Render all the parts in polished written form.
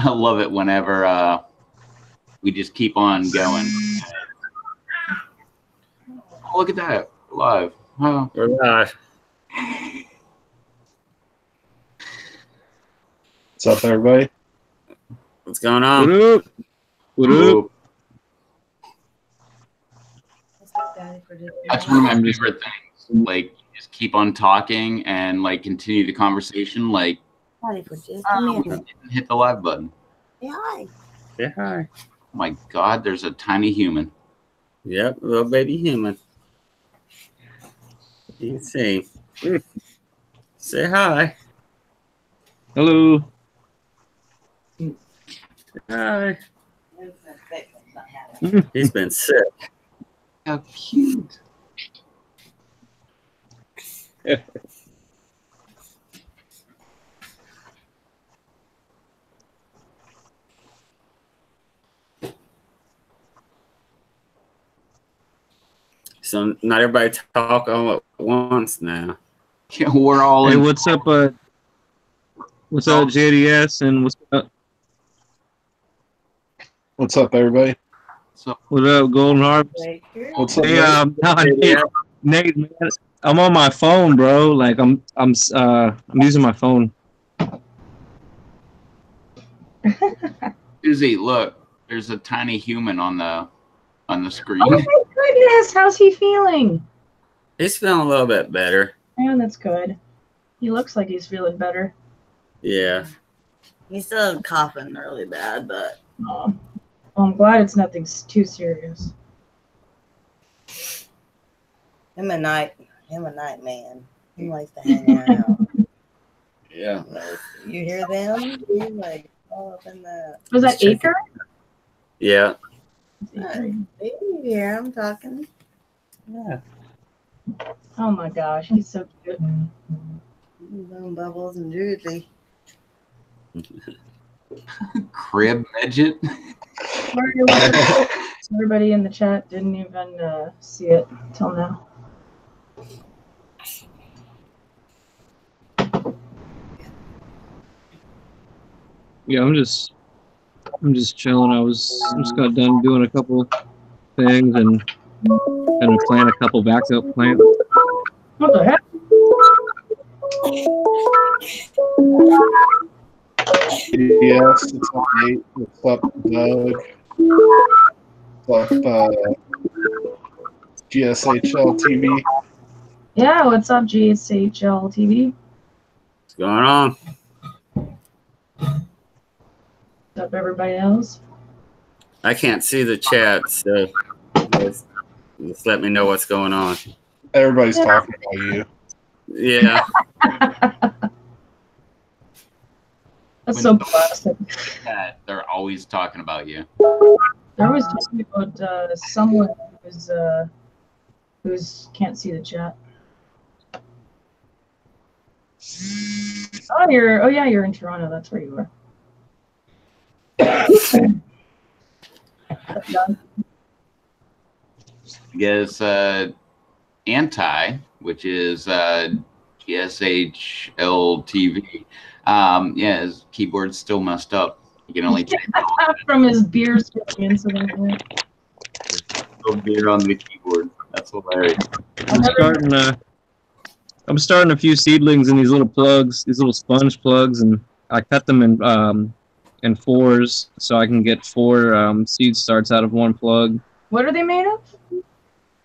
I love it whenever we just keep on going. Oh, look at that. Live. Oh. We're live. What's up, everybody? What's going on? What up? What up? That's one of my favorite things. Like, you just keep on talking and like continue the conversation. Like, hit the live button. Say hi. Say hi. Oh my God, there's a tiny human. Yep, little baby human. You can see. Say hi. Hello. Hi. He's been sick. How cute. So not everybody talk all at once now. Yeah, we're all Hey, in. what's up, JDS, and what's up, everybody? what up, Golden Harvest? What's up, Hey, Nate, man, I'm on my phone, bro. Like I'm using my phone. Susie, look, there's a tiny human on the screen. Oh my goodness, how's he feeling? He's feeling a little bit better. Yeah, that's good. He looks like he's feeling better. Yeah. He's still coughing really bad, but Well, I'm glad it's nothing too serious. him a night man. He likes to hang out. Yeah. Like, you hear them? He's like all up in that. Was that Acre? Yeah. You hear him talking? Yeah. Oh my gosh, he's so cute. Little Bubbles and Judy. Crib midget. Everybody in the chat didn't even see it till now. Yeah, I'm just chilling. I just got done doing a couple things and gonna plant a couple backup plants. What the heck? Yes, it's up, Nate. What's up, Doug? What's up, GSHL TV? Yeah, what's up, GSHL TV? What's going on? What's up, everybody else? I can't see the chat, so just let me know what's going on. Everybody's talking about you. Yeah. That's so classic. They're always talking about you. They're always talking about someone who's can't see the chat. Oh, you're in Toronto. That's where you are. Yes, Anti, which is GSHL TV. Yeah, his keyboard's still messed up. You can only take from his beer switching incident. no beer on the keyboard. That's hilarious. I'm starting a few seedlings in these little plugs, these little sponge plugs, and I cut them in fours so I can get 4 seed starts out of one plug. What are they made of?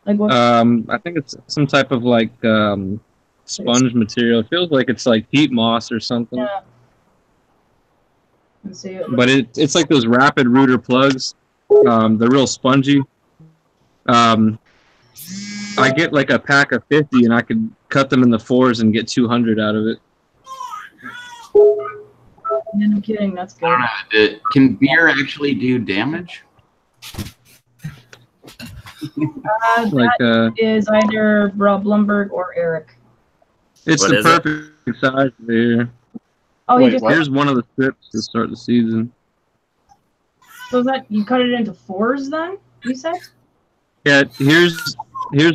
Like what? I think it's some type of like sponge material. It feels like it's like peat moss or something. Yeah. Let's see it. But it's like those rapid rooter plugs. They're real spongy. I get like a pack of 50 and I could cut them in the 4s and get 200 out of it. Yeah, no kidding, that's good. Can beer actually do damage? That is either Rob Blumberg or Eric. It's What the is it? perfect size here. Oh, Wait, you just what? Here's one of the strips to start the season. so that you cut it into 4s then? You said? Yeah, here's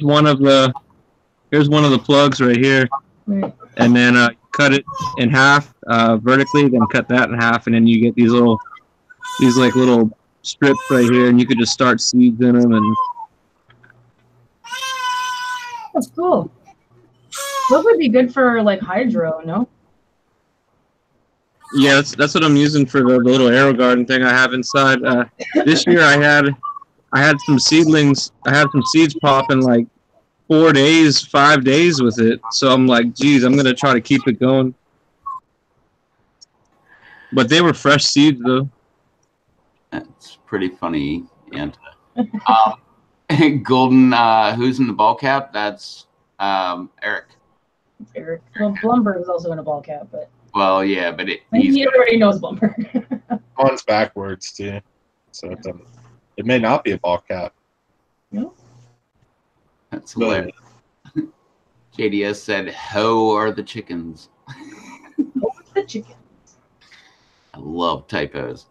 one of the plugs right here, Right. and then cut it in half vertically, then cut that in half, and then you get these little these like little strips right here, and you could just start seeds in them. And That's cool. Those would be good for like hydro, no? yeah, that's what I'm using for the little arrow garden thing I have inside. This year I had some seedlings. I had some seeds pop in like 4 days, 5 days with it. So I'm like, geez, I'm gonna try to keep it going. But they were fresh seeds though. That's pretty funny, Anta. Golden, who's in the ball cap? That's Eric. Eric. Well, Blumberg is also in a ball cap, but Well, yeah, but he already knows Blumberg. Mine's backwards too, so it may not be a ball cap. No. That's hilarious. JDS said, "Ho are the chickens." What's the chicken? I love typos.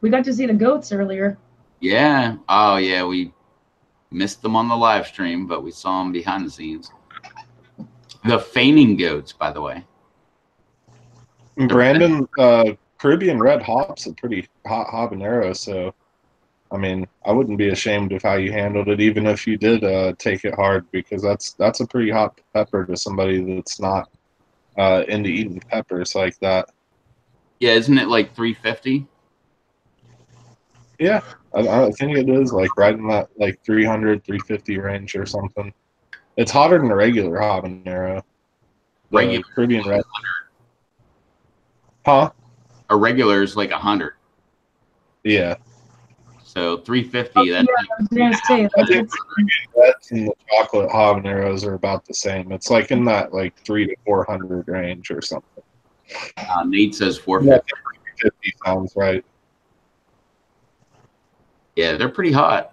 We got to see the goats earlier. Yeah. Oh, yeah. We missed them on the live stream, but we saw them behind the scenes. The feigning goats, by the way. And Brandon, Caribbean Red Hop's a pretty hot habanero, so I mean, I wouldn't be ashamed of how you handled it, even if you did take it hard, because that's a pretty hot pepper to somebody that's not into eating peppers like that. Yeah, isn't it like 350? Yeah, I think it is like right in that like 300, 350 range or something. It's hotter than a regular habanero. The Regular Caribbean Red. Huh? A regular is like 100. Yeah. So 350. Oh, yeah, That's I was gonna say, I like, think it's, the Reds and the chocolate habaneros are about the same. It's like in that like 300 to 400 range or something. Nate says Yeah, 450. 350 sounds right. Yeah, they're pretty hot.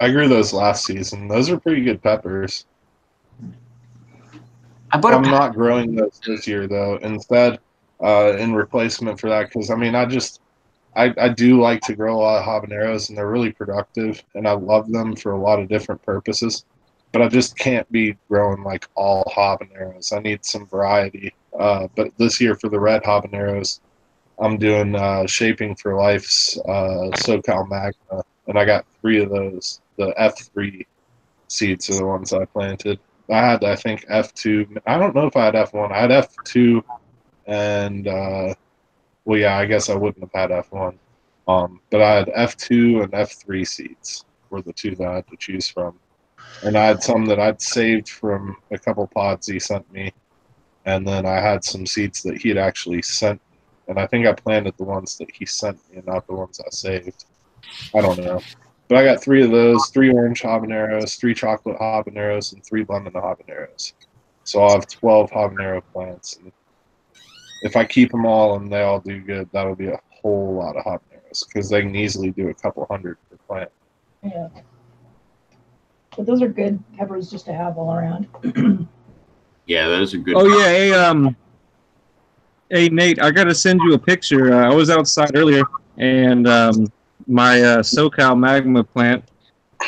I grew those last season. Those are pretty good peppers. I bought I'm a not growing those this year though. Instead, in replacement for that, because I mean, I do like to grow a lot of habaneros, and they're really productive, and I love them for a lot of different purposes. But I just can't be growing like all habaneros. I need some variety. But this year for the red habaneros, I'm doing Shaping for Life's SoCal Magma, and I got 3 of those. The F3 seeds are the ones I planted. I had, I think, F2. I don't know if I had F1. I had F2, and well, yeah, I guess I wouldn't have had F1. But I had F2 and F3 seeds were the 2 that I had to choose from. And I had some that I'd saved from a couple pods he sent me, and then I had some seeds that he had actually sent. And I think I planted the ones that he sent me and not the ones I saved. I don't know. But I got 3 of those, 3 orange habaneros, 3 chocolate habaneros, and 3 lemon habaneros. So I'll have 12 habanero plants. And if I keep them all and they all do good, that'll be a whole lot of habaneros, because they can easily do a couple hundred per plant. yeah. But those are good peppers just to have all around. Yeah, those are good. Oh yeah, hey Nate, I gotta send you a picture. I was outside earlier, and my SoCal Magma plant,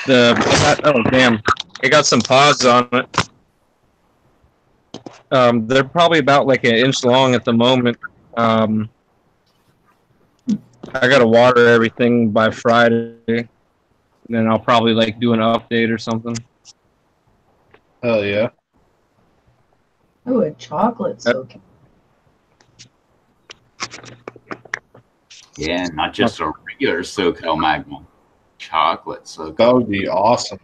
oh damn, it got some pods on it. They're probably about like 1 inch long at the moment. I gotta water everything by Friday, and then I'll probably like do an update or something. Hell yeah. Oh, a chocolate SoCal. Yeah, not just a regular SoCal Magma. Chocolate SoCal. That would be awesome.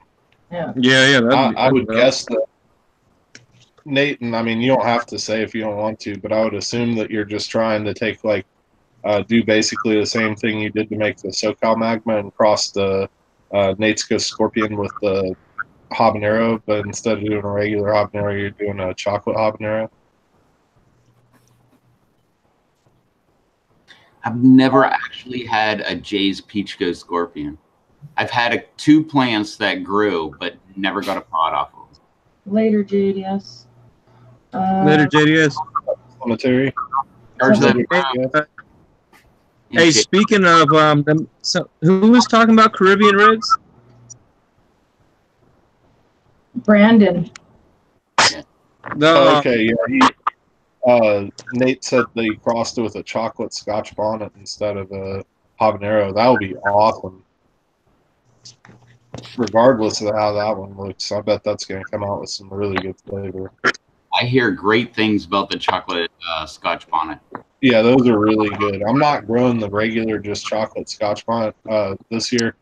Yeah. Yeah, I would guess that, Nathan, I mean, you don't have to say if you don't want to, but I would assume that you're just trying to take, like, do basically the same thing you did to make the SoCal Magma and cross the Natsuko Scorpion with the habanero, but instead of doing a regular habanero, you're doing a chocolate habanero. I've never actually had a Jay's Peachco Scorpion. I've had 2 plants that grew, but never got a pod off of them. Later, JDS. Later, JDS. Cemetery. Or that, Hey, speaking of so who was talking about Caribbean Reds? Brandon. The, Okay, yeah. Nate said they crossed it with a chocolate Scotch bonnet instead of a habanero. That would be awesome. Regardless of how that one looks, I bet that's going to come out with some really good flavor. I hear great things about the chocolate Scotch bonnet. Yeah, those are really good. I'm not growing the regular just chocolate Scotch bonnet this year.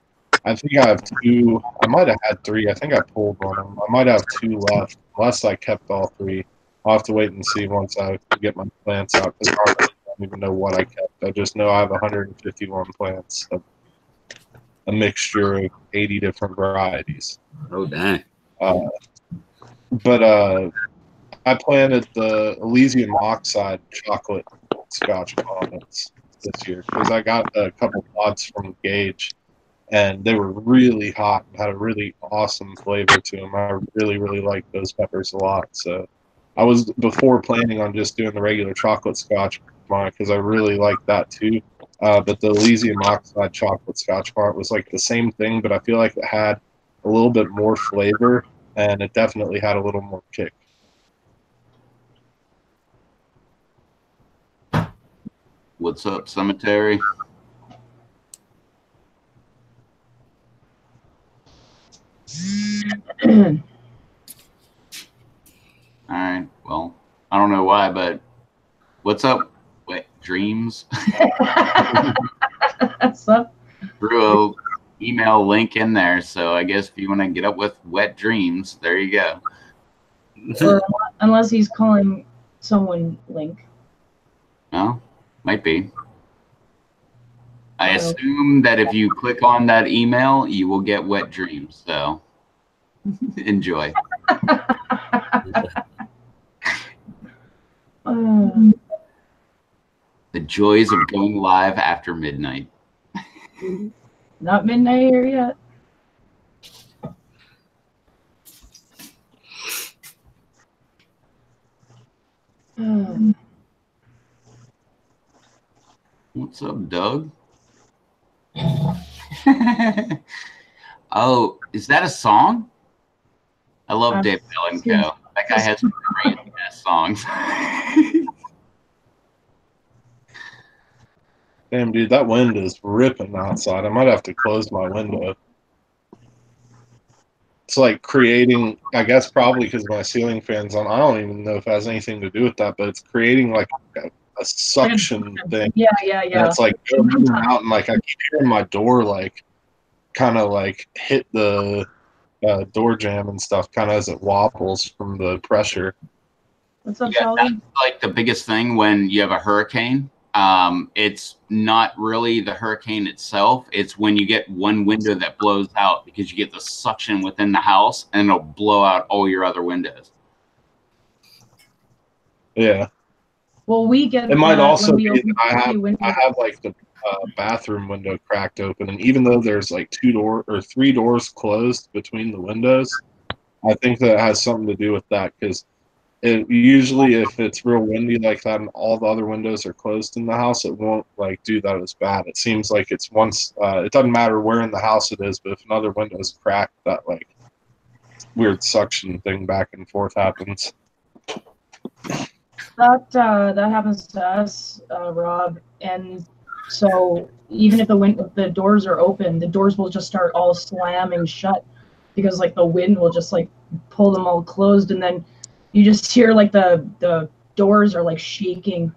I think I have 2. I might have had 3. I think I pulled one of them. I might have 2 left, unless I kept all 3. I'll have to wait and see once I get my plants out, because I don't even know what I kept. I just know I have 151 plants, a mixture of 80 different varieties. Oh, dang. But I planted the Elysium Oxide chocolate Scotch bonnets this year because I got a couple pods from Gage, and they were really hot and had a really awesome flavor to them. I really, really like those peppers a lot. So I was before planning on just doing the regular chocolate Scotch bonnet because I really like that too. But the Elysium Oxide chocolate Scotch bonnet was like the same thing, but I feel like it had a little bit more flavor, and it definitely had a little more kick. What's up, Cemetery? All right. Well, I don't know why, but what's up? Wet Dreams? What's up? Threw a email link in there, so I guess if you want to get up with Wet Dreams, there you go. Or, unless he's calling someone Link. No, might be. I assume that if you click on that email, you will get Wet Dreams. So enjoy. The joys of going live after midnight. Not midnight here yet. What's up, Doug? Oh, is that a song? I love Dave Bell & Co. That guy has some great ass songs. Damn, dude, that wind is ripping outside. I might have to close my window. It's like creating, I guess probably because my ceiling fan's on. I don't even know if it has anything to do with that, but it's creating like a suction thing. Yeah. And it's like going out, and like I keep hearing my door like kind of like hit the door jamb and stuff, kind of as it wobbles from the pressure. What's up, Yeah, Sheldon? that's like the biggest thing when you have a hurricane. It's not really the hurricane itself. It's when you get one window that blows out because you get the suction within the house and it'll blow out all your other windows. Yeah. Well, we get it might also be that that I have like the bathroom window cracked open, and even though there's like 3 doors closed between the windows, I think that has something to do with that, because usually if it's real windy like that and all the other windows are closed in the house, it won't like do that as bad. It seems like it's once it doesn't matter where in the house it is, but if another window is cracked, that like weird suction thing back and forth happens. That happens to us, Rob, and so even if the doors are open, the doors will just start all slamming shut because like the wind will just like pull them all closed, and then you just hear like the doors are like shaking.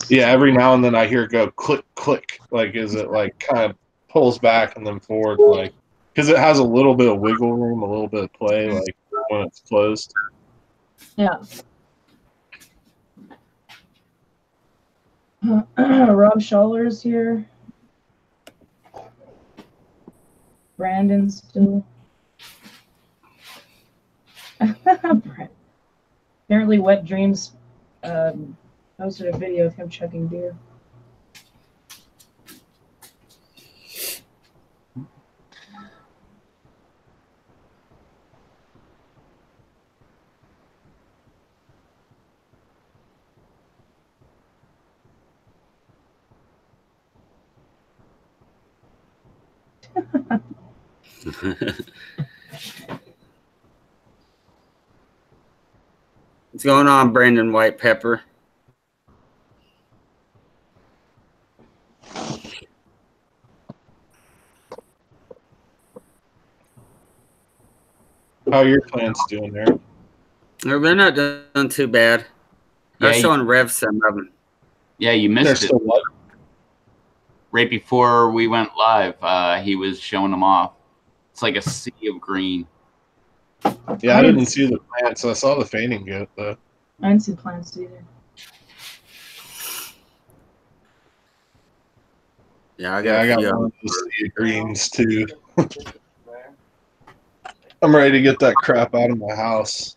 Yeah, every now and then I hear it go click click, like as it like kind of pulls back and then forward, like because it has a little bit of wiggle room, a little bit of play, like when it's closed. Yeah. Rob Schuller's here. Brandon's still. Apparently, Wet Dreams posted a video of him chugging beer. What's going on, Brandon White Pepper? How are your plants doing there? They're not doing too bad. Yeah, They're showing Rev some of them. Yeah, you They're missed it. still what? Right before we went live, he was showing them off. It's like a sea of green. Yeah, I didn't see the plants. I saw the fainting goat though. I didn't see plants either. Yeah, I Yeah, I got a few one of of them. those sea of greens too. I'm ready to get that crap out of my house.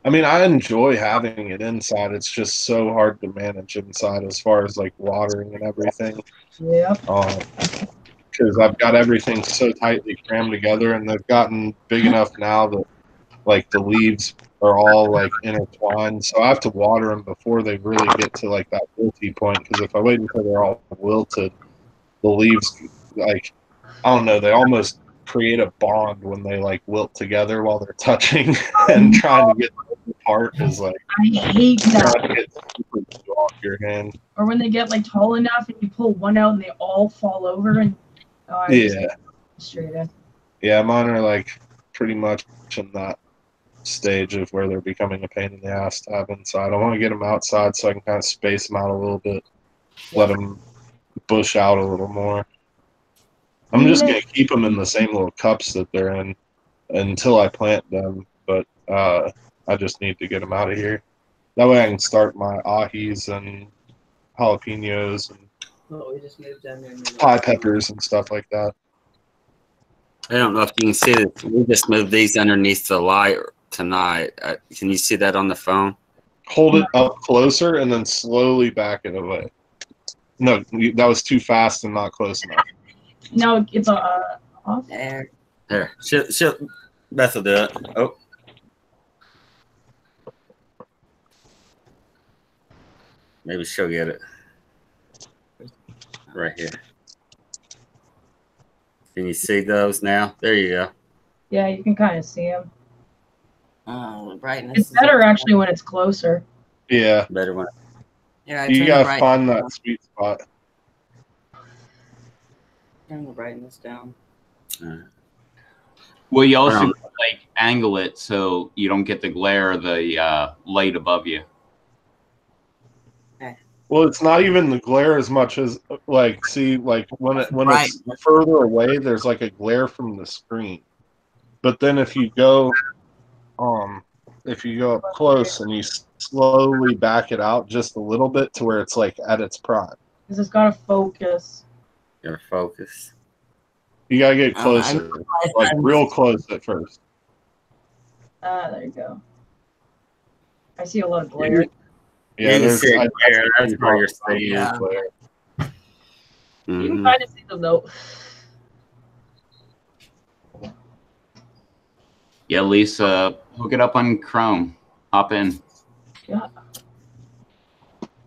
I mean, I enjoy having it inside. It's just so hard to manage inside as far as like watering and everything. Yeah. Because I've got everything so tightly crammed together, and they've gotten big enough now that like the leaves are all like intertwined. So I have to water them before they really get to like that wilty point. Because if I wait until they're all wilted, the leaves, like, I don't know, they almost create a bond when they like wilt together while they're touching, and trying to get them apart is like I hate that. trying to get super glue off your hand. Or when they get like tall enough and you pull one out and they all fall over and I just Yeah. get frustrated. Yeah, mine are like pretty much in that stage of where they're becoming a pain in the ass to have inside. I want to get them outside so I can kind of space them out a little bit, let them bush out a little more. I'm just going to keep them in the same little cups that they're in until I plant them, but I just need to get them out of here. That way I can start my ahis and jalapenos and Oh, we just moved down there. pie peppers and stuff like that. I don't know if you can see this. We just moved these underneath the light tonight. Can you see that on the phone? Hold it up closer and then slowly back it away. No, that was too fast and not close enough. No, it's off. There. There. Beth will do it. Oh. Maybe she'll get it. Right here. Can you see those now? There you go. Yeah, you can kind of see them. Oh, the brightness. It's better actually when it's closer. Yeah, Better one. Yeah, you gotta find that sweet spot. Turn the brightness down. Well, you also like angle it so you don't get the glare of the light above you. Well, it's not even the glare as much as like, see, like when it's Right. further away, there's like a glare from the screen. But then if you go up close and you slowly back it out just a little bit to where it's like at its prime. Because it's got to focus. Your focus. You gotta get closer, like real close at first. There you go. I see a lot of glare. Yeah, You can there's see it I- there. That's where you're seeing Yeah. glare. You can Mhm. kind of see them though. Yeah, Lisa, hook it up on Chrome. Hop in. Yeah.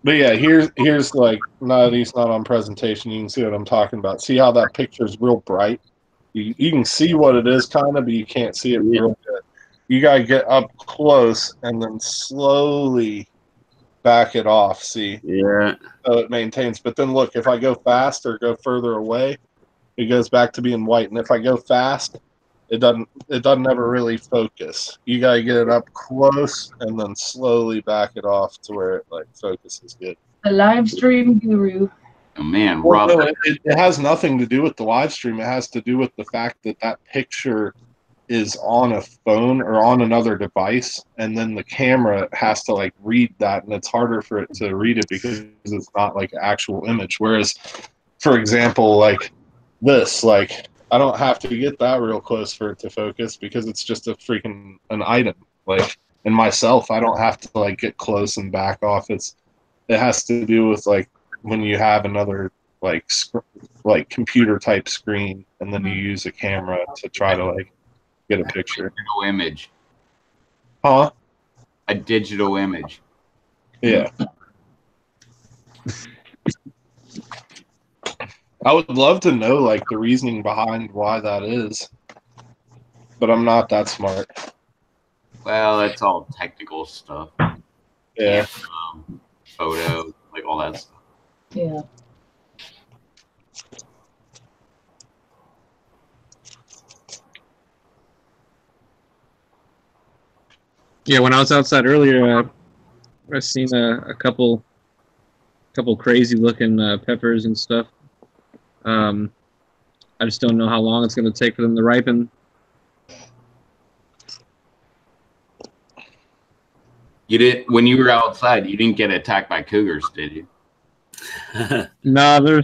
But yeah, here's like, no, he's not on presentation. You can see what I'm talking about. See how that picture is real bright? You can see what it is kind of, but you can't see it real good. You got to get up close and then slowly back it off, see? Yeah. So it maintains. But then look, if I go fast or go further away, it goes back to being white. And if I go fast, it doesn't ever really focus. You got to get it up close and then slowly back it off to where it like focuses good. The live stream guru. Oh man, Well, Rob. no, it has nothing to do with the live stream. It has to do with the fact that that picture is on a phone or on another device, and then the camera has to like read that, and it's harder for it to read it because it's not like an actual image. Whereas, for example, like this, like I don't have to get that real close for it to focus because it's just a freaking an item. Like in myself, I don't have to like get close and back off. It has to do with like when you have another like computer type screen and then you use a camera to try to like get a picture. Digital image. Huh? A digital image. Yeah. I would love to know like the reasoning behind why that is, but I'm not that smart. Well, it's all technical stuff. Yeah. Photo, like all that stuff. Yeah. Yeah, when I was outside earlier, I seen a couple crazy looking peppers and stuff. I just don't know how long it's going to take for them to ripen. You did when you were outside. You didn't get attacked by cougars, did you? No,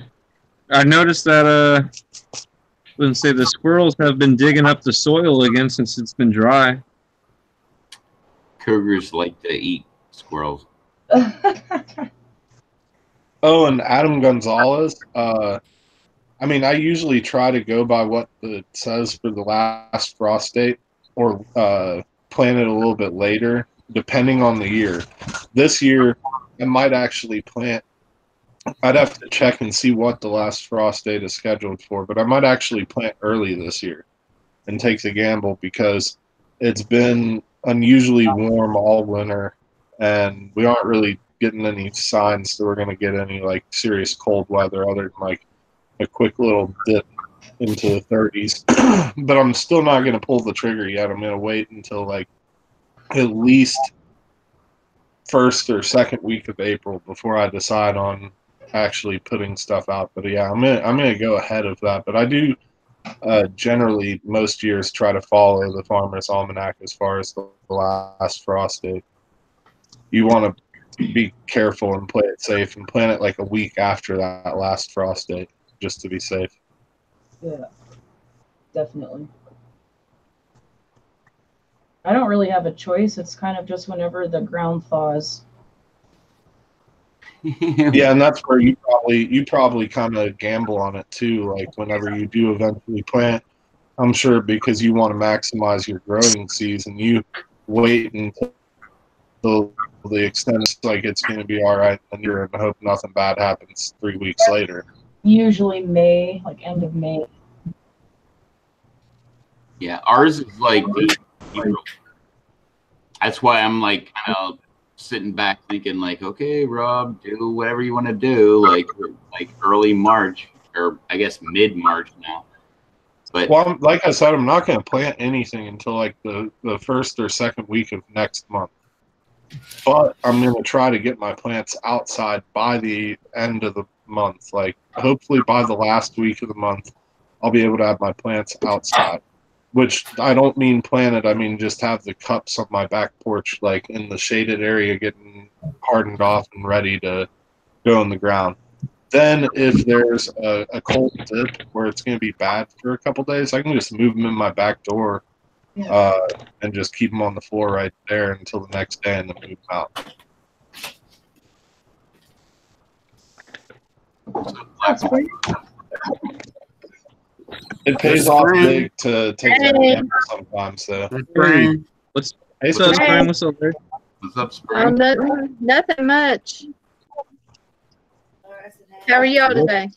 I noticed that let's say the squirrels have been digging up the soil again since it's been dry. Cougars like to eat squirrels. Oh, and Adam Gonzalez. I mean, I usually try to go by what it says for the last frost date, or plan it a little bit later, depending on the year. This year, I might actually plant. I'd have to check and see what the last frost date is scheduled for, but I might actually plant early this year and take the gamble because it's been unusually warm all winter, and we aren't really getting any signs that we're going to get any like serious cold weather other than like a quick little dip into the 30s. But I'm still not going to pull the trigger yet. I'm going to wait until like at least first or second week of April before I decide on actually putting stuff out. But yeah, I'm gonna go ahead of that. But I do generally most years try to follow the Farmer's Almanac as far as the last frost date. You want to be careful and play it safe and plan it like a week after that last frost date just to be safe. Yeah, definitely. I don't really have a choice. It's kind of just whenever the ground thaws. Yeah, and that's where you probably kind of gamble on it too. Like whenever you do eventually plant, I'm sure because you want to maximize your growing season, you wait until the extent it's like it's going to be all right, and you're in hope nothing bad happens 3 weeks later. Usually May, like end of May. Yeah, ours is like April. That's why I'm like kind of sitting back thinking like, okay, Rob, do whatever you want to do, like early March, or I guess mid-March now. But Well, like I said, I'm not going to plant anything until like the first or second week of next month. But I'm going to try to get my plants outside by the end of the month. Like hopefully by the last week of the month, I'll be able to have my plants outside. Which I don't mean planted, I mean just have the cups on my back porch, like in the shaded area, getting hardened off and ready to go in the ground. Then if there's a cold dip where it's going to be bad for a couple days, I can just move them in my back door and just keep them on the floor right there until the next day and then move them out. That's great. It pays off big to take that gamble sometimes. So. Brian, What's Hey, up, Spring. Spring? What's up, there? what's up, Spring? Nothing much. How are y'all today?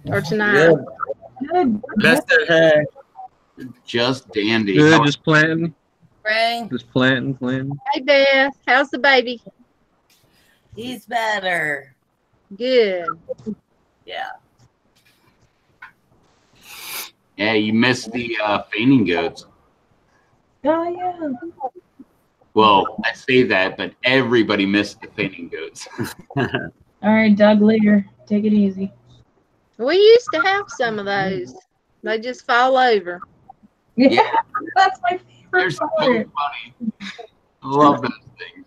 Or tonight? Good. best ahead. Just dandy. Good, just planting, Ray, just planting. Hey Beth, how's the baby? he's better. Good. Yeah. Yeah, you missed the fainting goats. Oh yeah. Well, I say that, but everybody missed the fainting goats. All right, Doug Lear, take it easy. We used to have some of those. They just fall over. Yeah, that's my They're favorite so part. funny. I love those things.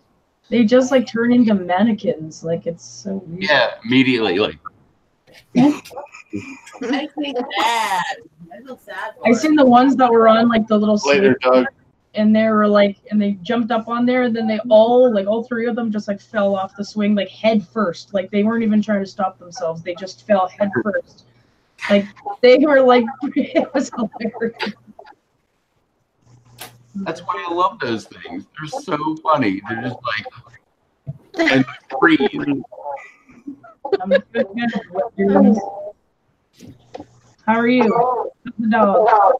They just like turn into mannequins. Like it's so weird. Yeah, immediately. Like, Makes me sad. I feel sad for I seen the ones that were on like the little Later, slip, Doug. and they were like, and they jumped up on there, and then they all three of them just like fell off the swing like head first. Like they weren't even trying to stop themselves. They just fell head first. Like they were like, it was hilarious. that's why I love those things. They're so funny. They're just like, and free. I'm a good man. How are you? How's the dog?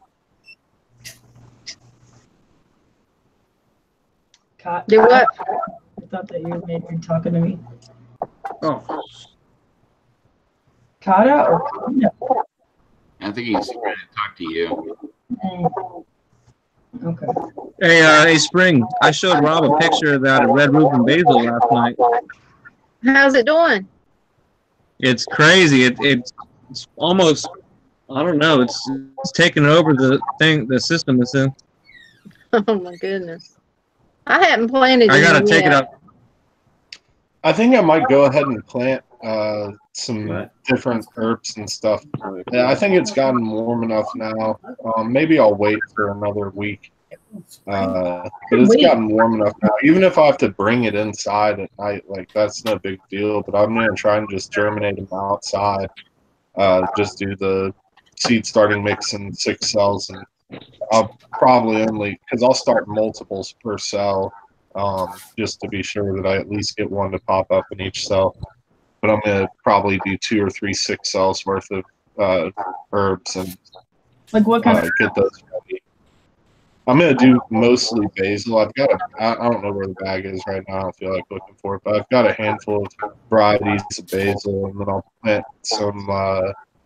Do what? I thought that you were maybe talking to me. Oh, Kata or Kata? I think he's trying to talk to you. Okay. hey, Spring. I showed Rob a picture of that red Reuben basil last night. How's it doing? It's crazy. It's almost. I don't know. It's taking over the system it's in. Oh my goodness. I haven't planted I gotta any take it yet. up. I think I might go ahead and plant some What? different herbs and stuff. Yeah, I think it's gotten warm enough now. Maybe I'll wait for another week. But it's gotten warm enough now. Even if I have to bring it inside at night, like that's no big deal. But I'm gonna try and just germinate them outside. Just do the seed starting mix in 6 cells, and I'll probably only because I'll start multiples per cell. Just to be sure that I at least get one to pop up in each cell. But I'm going to probably do 2 or 3 6 cells worth of herbs and Like what kind of? get those ready. I'm going to do mostly basil. I've got I don't know where the bag is right now. I don't feel like looking for it, but I've got a handful of varieties of basil, and then I'll plant some.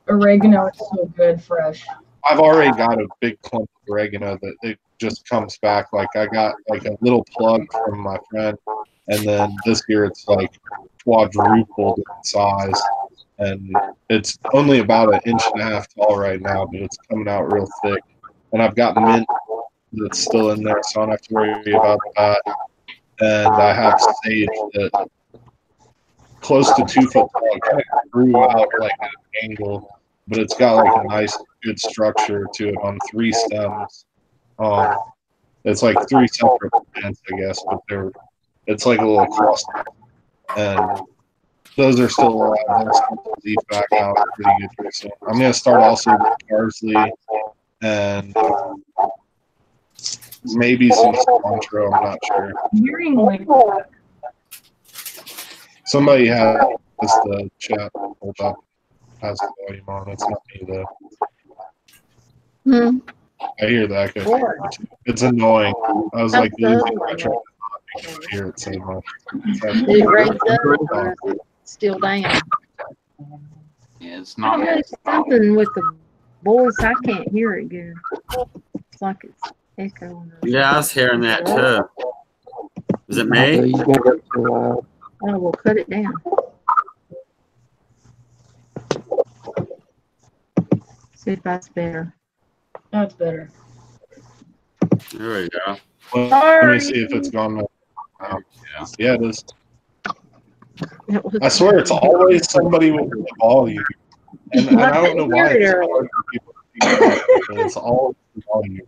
Oregano is so good fresh. I've already got a big clump of oregano that it just comes back. Like I got like a little plug from my friend, and then this year it's like quadrupled in size, and it's only about 1.5 inches tall right now, but it's coming out real thick. And I've got mint that's still in there, so I don't have to worry about that. And I have sage that close to 2 foot tall. It kind of grew out like at an angle, but it's got like a nice, good structure to it on 3 stems. It's like 3 separate plants, I guess, but it's like a little cluster. And those are still alive. They'll start to leaf back out pretty good. So I'm going to start also with parsley and maybe some cilantro. I'm not sure. I'm hearing like Somebody has the chat pulled up, has the volume on. It's not me though. Hmm. I hear the echo. It's annoying. I was like losing my train of thought because I hear it so much. Did it raise up or is it still down? Yeah, it's I don't not. know, something with the voice. I can't hear it good. It's like it's echoing. Yeah, I was hearing that too. Is it me? Oh, we'll cut it down. See if that's better. that's better. There we go. Let me Sorry. see if it's gone. Yeah. Yeah, it is. It was- I swear it's always somebody with the volume. And I don't know why it's so hard for people to figure out, but it's always the volume.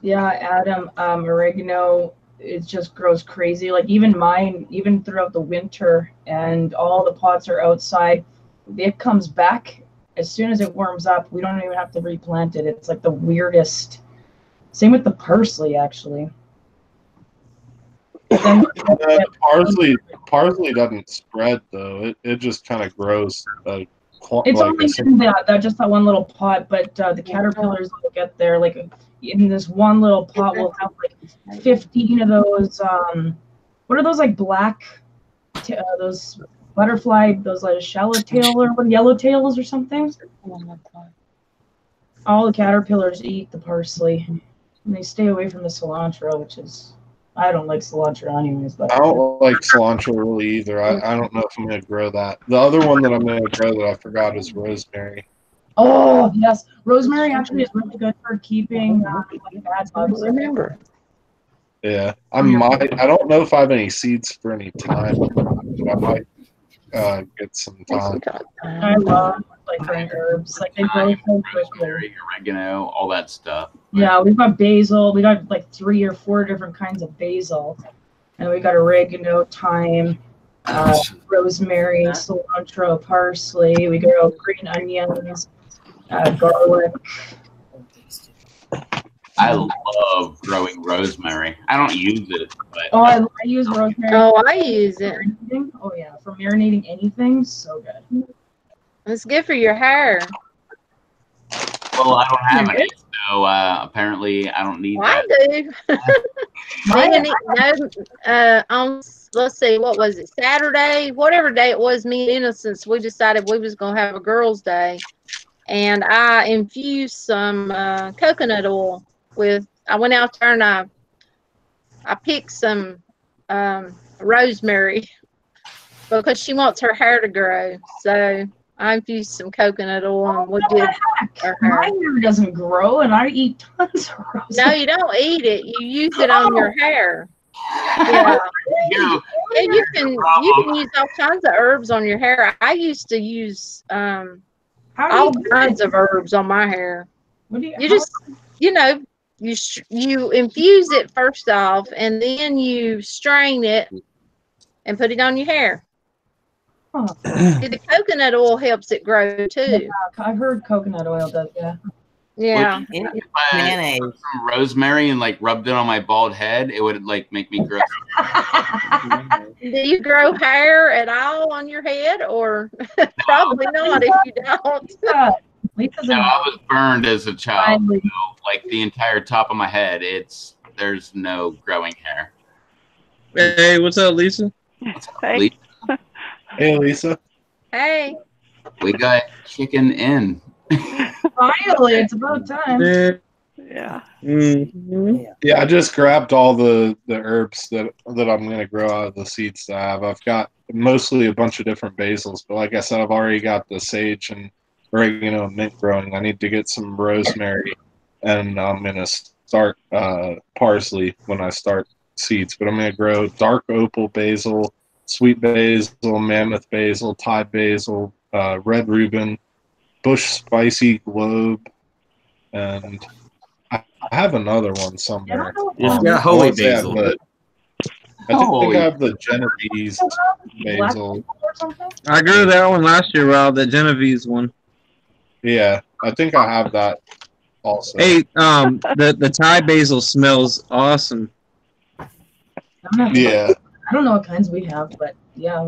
Yeah, Adam, oregano, it just grows crazy. Like even mine, even throughout the winter and all the pots are outside, it comes back as soon as it warms up. We don't even have to replant it. It's like the weirdest. Same with the parsley, actually. But then Parsley doesn't spread though. It just kind of grows. it's only in that one little pot, but the caterpillars will get there. Like in this one little pot, we'll have like 15 of those. What are those like black? Those butterfly, those like swallowtail or what, yellowtails or something. All the caterpillars eat the parsley, and they stay away from the cilantro, which is. I don't like cilantro anyways, but I don't like cilantro really either. I don't know if I'm going to grow that. The other one that I'm going to grow that I forgot is rosemary. oh yes, rosemary actually is really good for keeping like bad bugs. Remember. Yeah, I don't know if I have any seeds for any thyme, but I might get some thyme. I love like growing herbs. Like they grow so quickly. Rosemary, oregano, all that stuff. Yeah, we've got basil. We got like 3 or 4 different kinds of basil, and we got oregano, thyme, rosemary, cilantro, parsley. We grow green onions, garlic. I love growing rosemary. I don't use it, but Oh, I use rosemary. Oh, I use it. for marinating. Oh yeah, for marinating anything, so good. It's good for your hair. Well, I don't have any, so apparently I don't need Well, I that. do. Me and on, let's see, what was it, Saturday, whatever day it was, me and Innocence, we decided we was gonna have a girls' day, and I infused some coconut oil with. I went out there and I picked some rosemary because she wants her hair to grow. So I infused some coconut oil and we did her hair. My hair doesn't grow, and I eat tons of rosemary. No, you don't eat it. You use it on your hair. Yeah. You And you can use all kinds of herbs on your hair. I used to use How all do you kinds of herbs on my hair. What do you? You just, you know, you infuse it first off, and then you strain it and put it on your hair. Oh, The coconut oil helps it grow too. I've heard coconut oil does. Yeah. Yeah. If I Mayonnaise. took some rosemary and like rubbed it on my bald head, it would like make me grow. Do you grow hair at all on your head, or probably not if you don't? Lisa's No, in I was burned as a child. Finally. So, like the entire top of my head, there's no growing hair. Hey, what's up, Lisa? Hey. Hey, Lisa. Hey, We got chicken in. Finally, it's about time. Yeah. Mm-hmm. Yeah, I just grabbed all the herbs that I'm going to grow out of the seeds that I have. I've got mostly a bunch of different basils, but like I said, I've already got the sage and oregano and mint growing. I need to get some rosemary, and I'm going to start parsley when I start seeds. But I'm going to grow dark opal basil, sweet basil, mammoth basil, Thai basil, red Reuben, bush spicy globe, and I have another one somewhere. It's got holy basil. But I think I have the Genovese basil. I grew that one last year, Rob, the Genovese one. Yeah, I think I have that also. Hey, the Thai basil smells awesome. Yeah. I don't know what kinds we have, but yeah,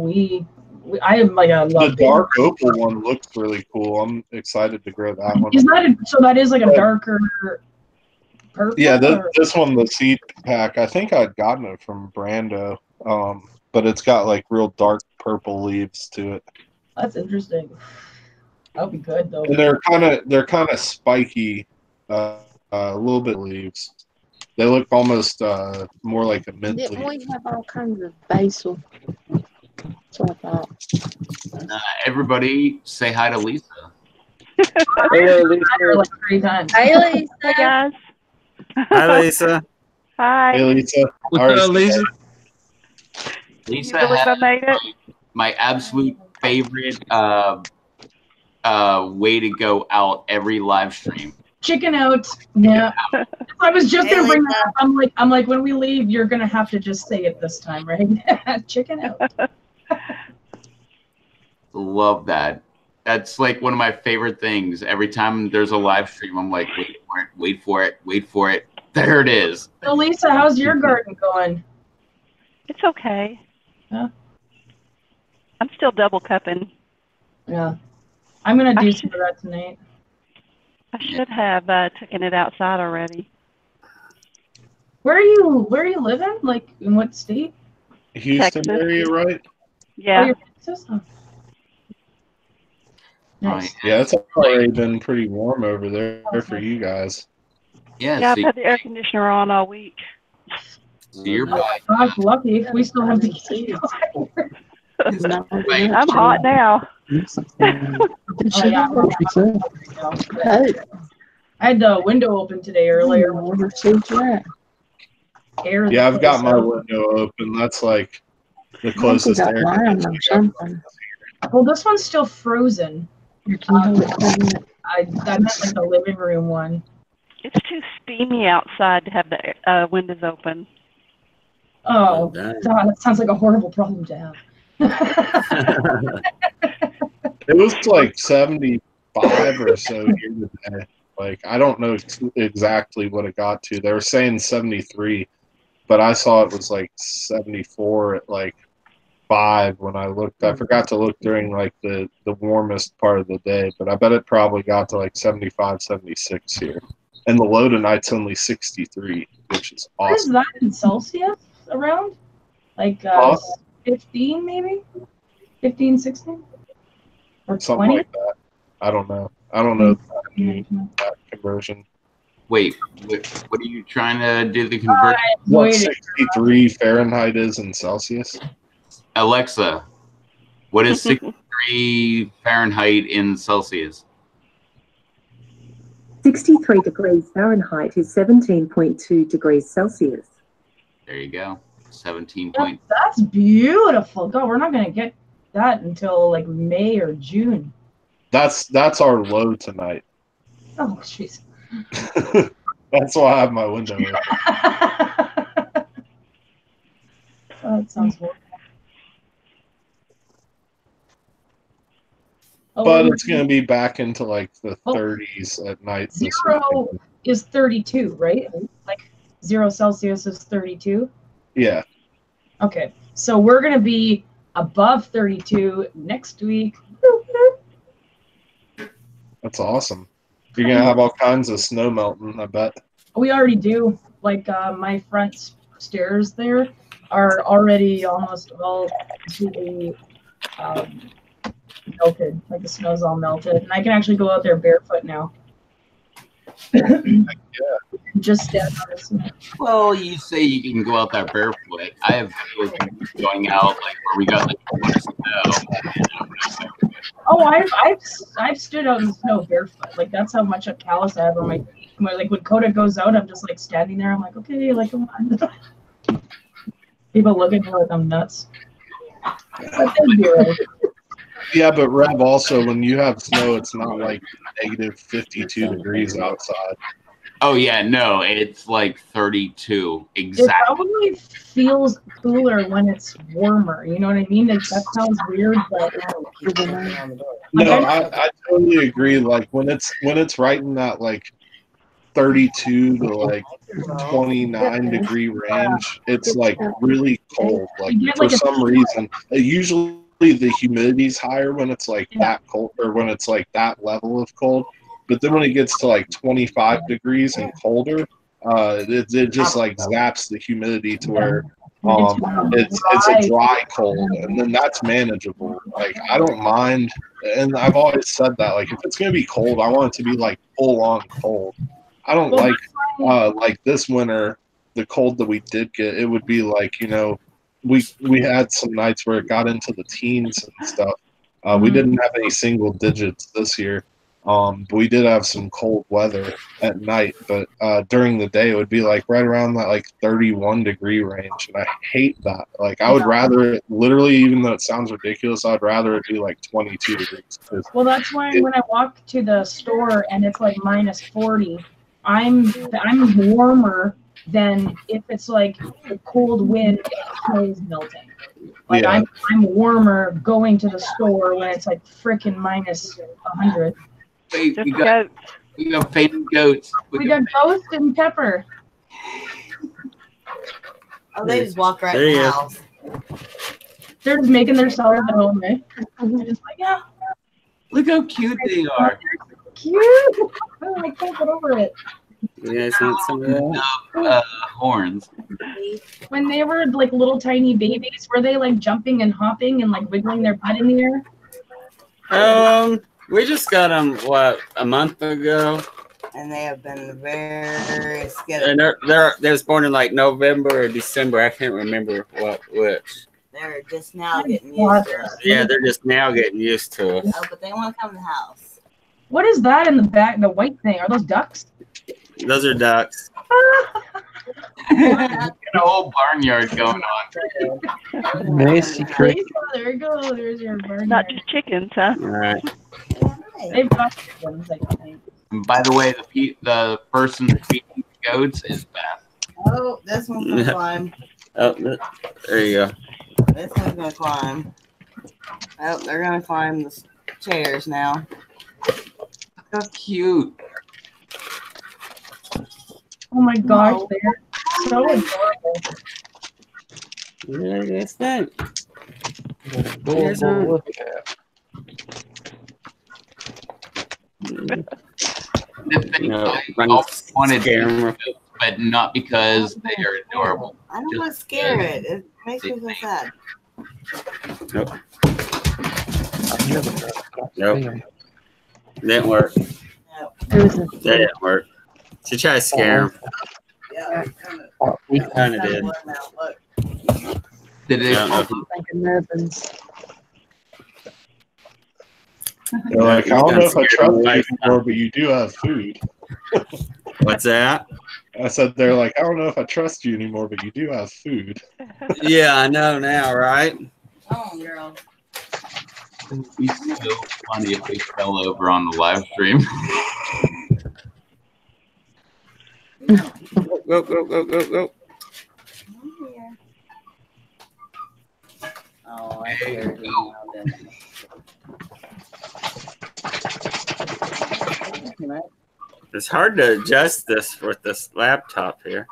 I have like a love. The dark opal one looks really cool. I'm excited to grow that one. Is that so? That is like a darker purple. Yeah, this one, the seed pack. I think I'd gotten it from Brando, but it's got like real dark purple leaves to it. That's interesting. That would be good though. And they're kind of spiky, a little bit leaves. They look almost more like a mint didn't leaf. we have all kinds of basil? So I thought. Everybody say hi to Lisa. Hello, Lisa. Like 3 times. Hey, Lisa. Hey, guys. Hi, Lisa. Hi. Hey, Lisa. What's up, Lisa? Lisa You believe I has made it? my absolute favorite way to go out every live stream. Chicken out. Yeah. I was just Hey, gonna bring Lisa. that up. I'm like, when we leave, you're gonna have to just say it this time, right? Chicken out. Love that. That's like one of my favorite things. Every time there's a live stream, I'm like, wait for it, wait for it, wait for it. There it is. So Lisa, how's your garden going? It's okay. Yeah. I'm still double cupping. Yeah. I'm gonna do some of that tonight. I should have taken it outside already. Where are you living? Like in what state? Houston Texas. area, right? Oh, Yeah. you're in Texas? Oh. Nice. Yeah, it's already been pretty warm over there for you guys. Yeah, Yeah, I've see, had the air conditioner on all week. so you're back. Gosh, lucky. We still have the heat. Right. I'm hot now. Oh, yeah. I had the window open today earlier. Air Yeah, I've got my window open. That's like the closest air conditioning. Well, this one's still frozen. I meant like the living room one. It's too steamy outside to have the windows open. Oh, dang. God, that sounds like a horrible problem to have. It was like 75 or so here today. Like, I don't know exactly what it got to. They were saying 73, but I saw it was like 74 at like 65 when I looked. I forgot to look during like the warmest part of the day, but I bet it probably got to like 75, 76 here. And the low tonight's only 63, which is What is awesome. that in Celsius around? Like 15 maybe? 15, 16? Or Something 20? like that. I don't know. I don't know that conversion. Wait, what are you trying to do the conversion? What 63 Fahrenheit is in Celsius? Alexa, what is 63 Fahrenheit in Celsius? 63 degrees Fahrenheit is 17.2 degrees Celsius. There you go. 17 Yep, that's beautiful. God, we're not going to get that until like May or June. That's our low tonight. Oh, jeez. That's why I have my window open. Oh, that sounds horrible. But it's going to be back into like the 30s at night. This Zero weekend. is 32, right? Like 0 Celsius is 32? Yeah. Okay, so we're going to be above 32 next week. That's awesome. You're going to have all kinds of snow melting, I bet. We already do. Like my front stairs there are already almost all completely melted. Like the snow's all melted. And I can actually go out there barefoot now. Just stand on the snow. Well, you say you can go out there barefoot. I have videos of me going out like where we got like snow. Oh, I've stood out in the snow barefoot. Like that's how much a callus I have on my feet. Like when Coda goes out, I'm just like standing there. I'm like, okay, like come on. People look at me like I'm nuts. But they do it. Yeah, but Rev, also when you have snow, it's not like negative 52 degrees outside. Oh yeah, no, it's like 32 It exactly. probably feels cooler when it's warmer. You know what I mean? That sounds weird, but No, I totally agree. Like when it's right in that like 32 to like 29 degree range, it's like really cold. Like for some reason, usually the humidity's higher when it's like that cold or when it's like that level of cold. But then when it gets to like 25 degrees and colder, it just like zaps the humidity to where it's a dry cold, and then that's manageable. Like I don't mind, and I've always said that like if it's gonna be cold, I want it to be like full on cold. I don't like this winter, the cold that we did get. It would be like we had some nights where it got into the teens and stuff. We didn't have any single digits this year. But we did have some cold weather at night, but during the day it would be like right around that like 31 degree range, and I hate that. Like I would rather it, literally, even though it sounds ridiculous, I'd rather it be like 22 degrees. Well, that's why when I walk to the store and it's like minus 40, I'm warmer than if it's like the cold wind and the snow is melting. Like I'm warmer going to the store when it's like freaking minus 100. Wait, we got fainting goats. We got Ghost and Pepper. Oh, they just walk right in the house. They're just making themselves at home, eh? They're just like, yeah. Look how cute they are. Cute. Oh, I can't get over it. You guys want some of that? Horns. When they were like little tiny babies, were they like jumping and hopping and like wiggling their butt in the air? We just got them a month ago, and they have been very skittish. and they was born in like November or December. I can't remember which. They're just now getting used to it. Yeah, they're just now getting used to it. Oh, but they want to come to the house. What is that in the back? The white thing? Are those ducks? Those are ducks. Got a whole barnyard going on. Nasty crick. There you go. There's your barnyard. Not just chickens, huh? All right. They've got chickens, I think. And by the way, the person feeding goats is Beth. Oh, this one's going to climb. Oh, there you go. This one's going to climb. Oh, they're going to climb the chairs now. How cute. Oh my gosh, they're so adorable. Yeah, that's that. Here's a- Look at. The thing No, I run always wanted scare 'em. to, but not because they are adorable. I don't want to scare it. It makes me feel sad. Nope. I've never tried to Nope. film. Didn't work. That didn't work. She tried to scare him. Yeah. He kind of did. Did it? I don't know if Thinking nothing's. They're like, I don't know if I trust you anymore, but you do have food. What's that? I said, they're like, I don't know if I trust you anymore, but you do have food. Yeah, I know now, right? Oh, girl. It'd be so funny if we fell over on the live stream. Go, go, go, go, go. Oh, I There you go. It's hard to adjust this with this laptop here.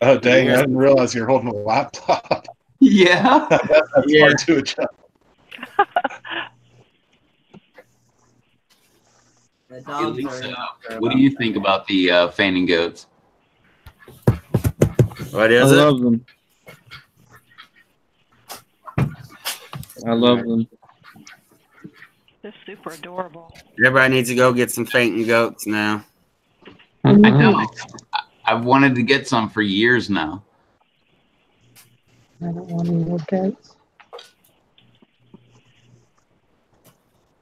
Oh, dang, I didn't realize you're holding a laptop. Yeah. That's Yeah. hard to adjust. The dogs Lisa, are what do you think about the fainting goats? What I is it? love them. I love them. They're super adorable. Everybody needs to go get some fainting goats now. I know. I've wanted to get some for years now. I don't want any more goats.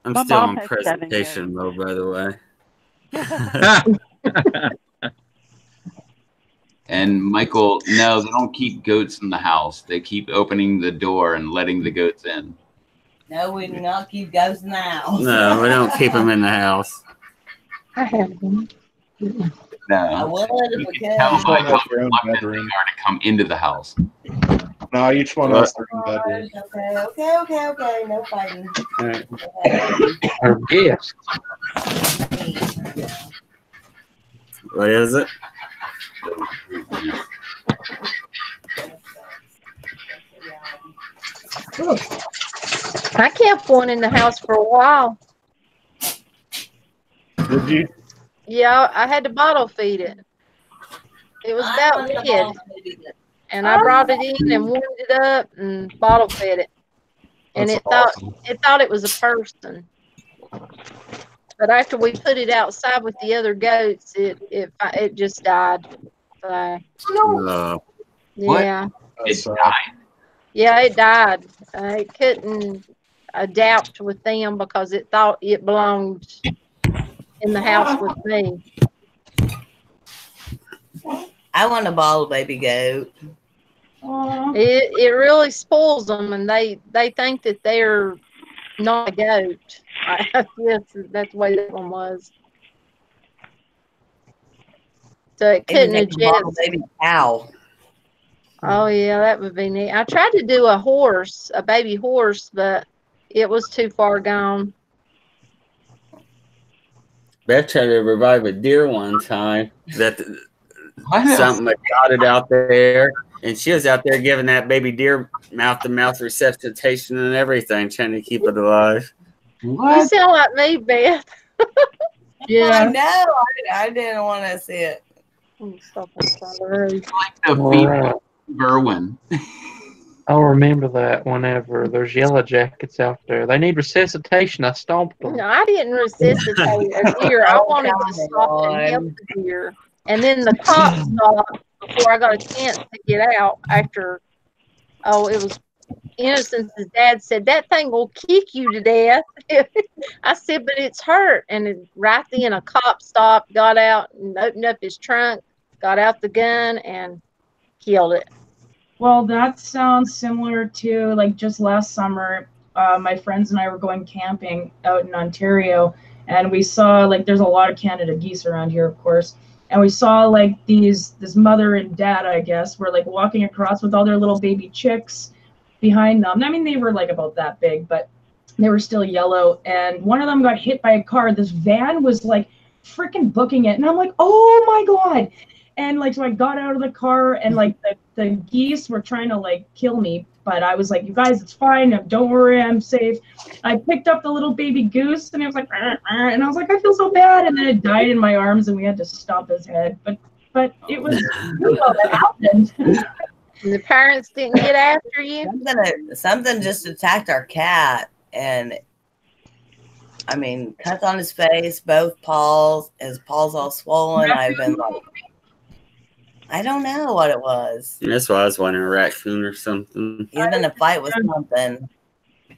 I'm My still mom on has 7 presentation mode, by the way. And Michael, no, they don't keep goats in the house. They keep opening the door and letting the goats in. No, we do not keep ghosts in the house. No, we don't keep them in the house. I have them. I No. would if we could. Tell Each one Michael has their own how reluctant they bedroom. are to come into the house. No, each one has their own bedroom. Okay. No fighting. All right. Okay. Our guest. What is it? I kept one in the house for a while. Did you? Yeah, I had to bottle feed it. It was about dead. And I brought it in and warmed it up and bottle fed it. And That's it thought awesome. it was a person. But after we put it outside with the other goats, it just died. So, What? yeah. That's, It died. Yeah, it died. It couldn't adapt with them because it thought it belonged in the house with me. I want a ball baby goat. It really spoils them, and they think that they're not a goat. I guess that's the way that one was. So it couldn't Maybe make a ball adjust. baby cow. Oh yeah, that would be neat. I tried to do a baby horse, but it was too far gone. Beth tried to revive a deer one time. That What? something that got it out there, and she was out there giving that baby deer mouth-to-mouth resuscitation and everything, trying to keep it alive. You What? sound like me, Beth. I Yeah. know. I didn't want to see it. Stop on the side of the road. Like the Right. female Berwin. I'll remember that whenever there's yellow jackets out there. They need resuscitation. I stomped them. No, I didn't resuscitate a deer. I wanted to stop and help the deer. And then the cop stopped before I got a chance to get out after, it was Innocent's dad said, that thing will kick you to death. I said, but it's hurt. And right then a cop stopped, got out and opened up his trunk, got out the gun and killed it. Well, that sounds similar to like just last summer. My friends and I were going camping out in Ontario, and we saw like there's a lot of Canada geese around here, of course. And we saw like this mother and dad, I guess, were like walking across with all their little baby chicks behind them. I mean, they were like about that big, but they were still yellow. And one of them got hit by a car. This van was like freaking booking it, and I'm like, oh my god. And like, so I got out of the car, and like the geese were trying to like kill me, But I was like, you guys, it's fine. Don't worry, I'm safe. I picked up the little baby goose, and it was like, and I was like, I feel so bad. And then it died in my arms, and we had to stomp his head. But it was well, it happened. The parents didn't get after you? Something just attacked our cat, and I mean, cuts on his face, both paws. His paws all swollen. I've been like, I don't know what it was. That's why I was wondering, a raccoon or something. He's in a fight with something.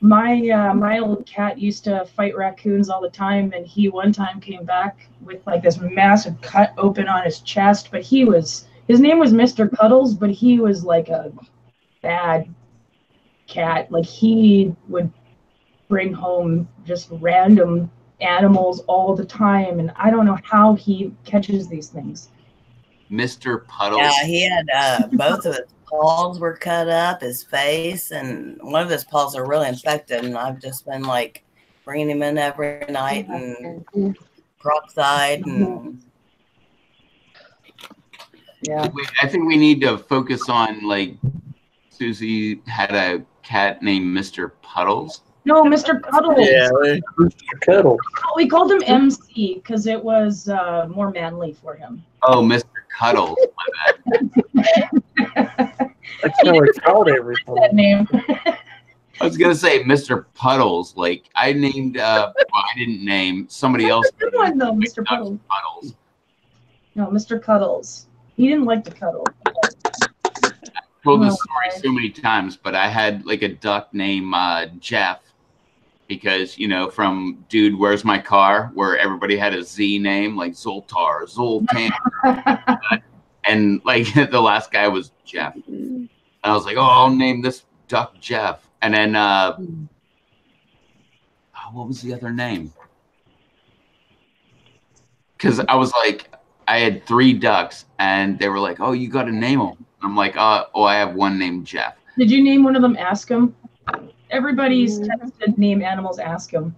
My old cat used to fight raccoons all the time, and he one time came back with like this massive cut open on his chest. But his name was Mr. Cuddles, but he was like a bad cat. Like he would bring home just random animals all the time, and I don't know how he catches these things. Mr. Puddles. Yeah, he had both of his paws were cut up, his face, and one of his paws are really infected. And I've just been like bringing him in every night and peroxide and yeah. I think we need to focus on like Susie had a cat named Mr. Puddles. No, Mr. Cuddles. Yeah, Mr. Cuddle. We called him MC because it was more manly for him. Oh, Mr. Cuddles. That's how we called everything. That name. I was gonna say Mr. Puddles. Like I named. Well, I didn't name. Somebody else. Good one though, Mr. Puddles. Puddles. No, Mr. Cuddles. He didn't like to cuddle. I've told this story so many times, but I had like a duck named Jeff. Because, you know, from Dude, Where's My Car, where everybody had a Z name, like Zoltar, Zoltan. And, like, the last guy was Jeff. And I was like, oh, I'll name this duck Jeff. And then, what was the other name? Because I was like, I had 3 ducks, and they were like, oh, you got to name them. I'm like, oh, I have one named Jeff. Did you name one of them Ask Him? Everybody's tends to name animals Ask Him.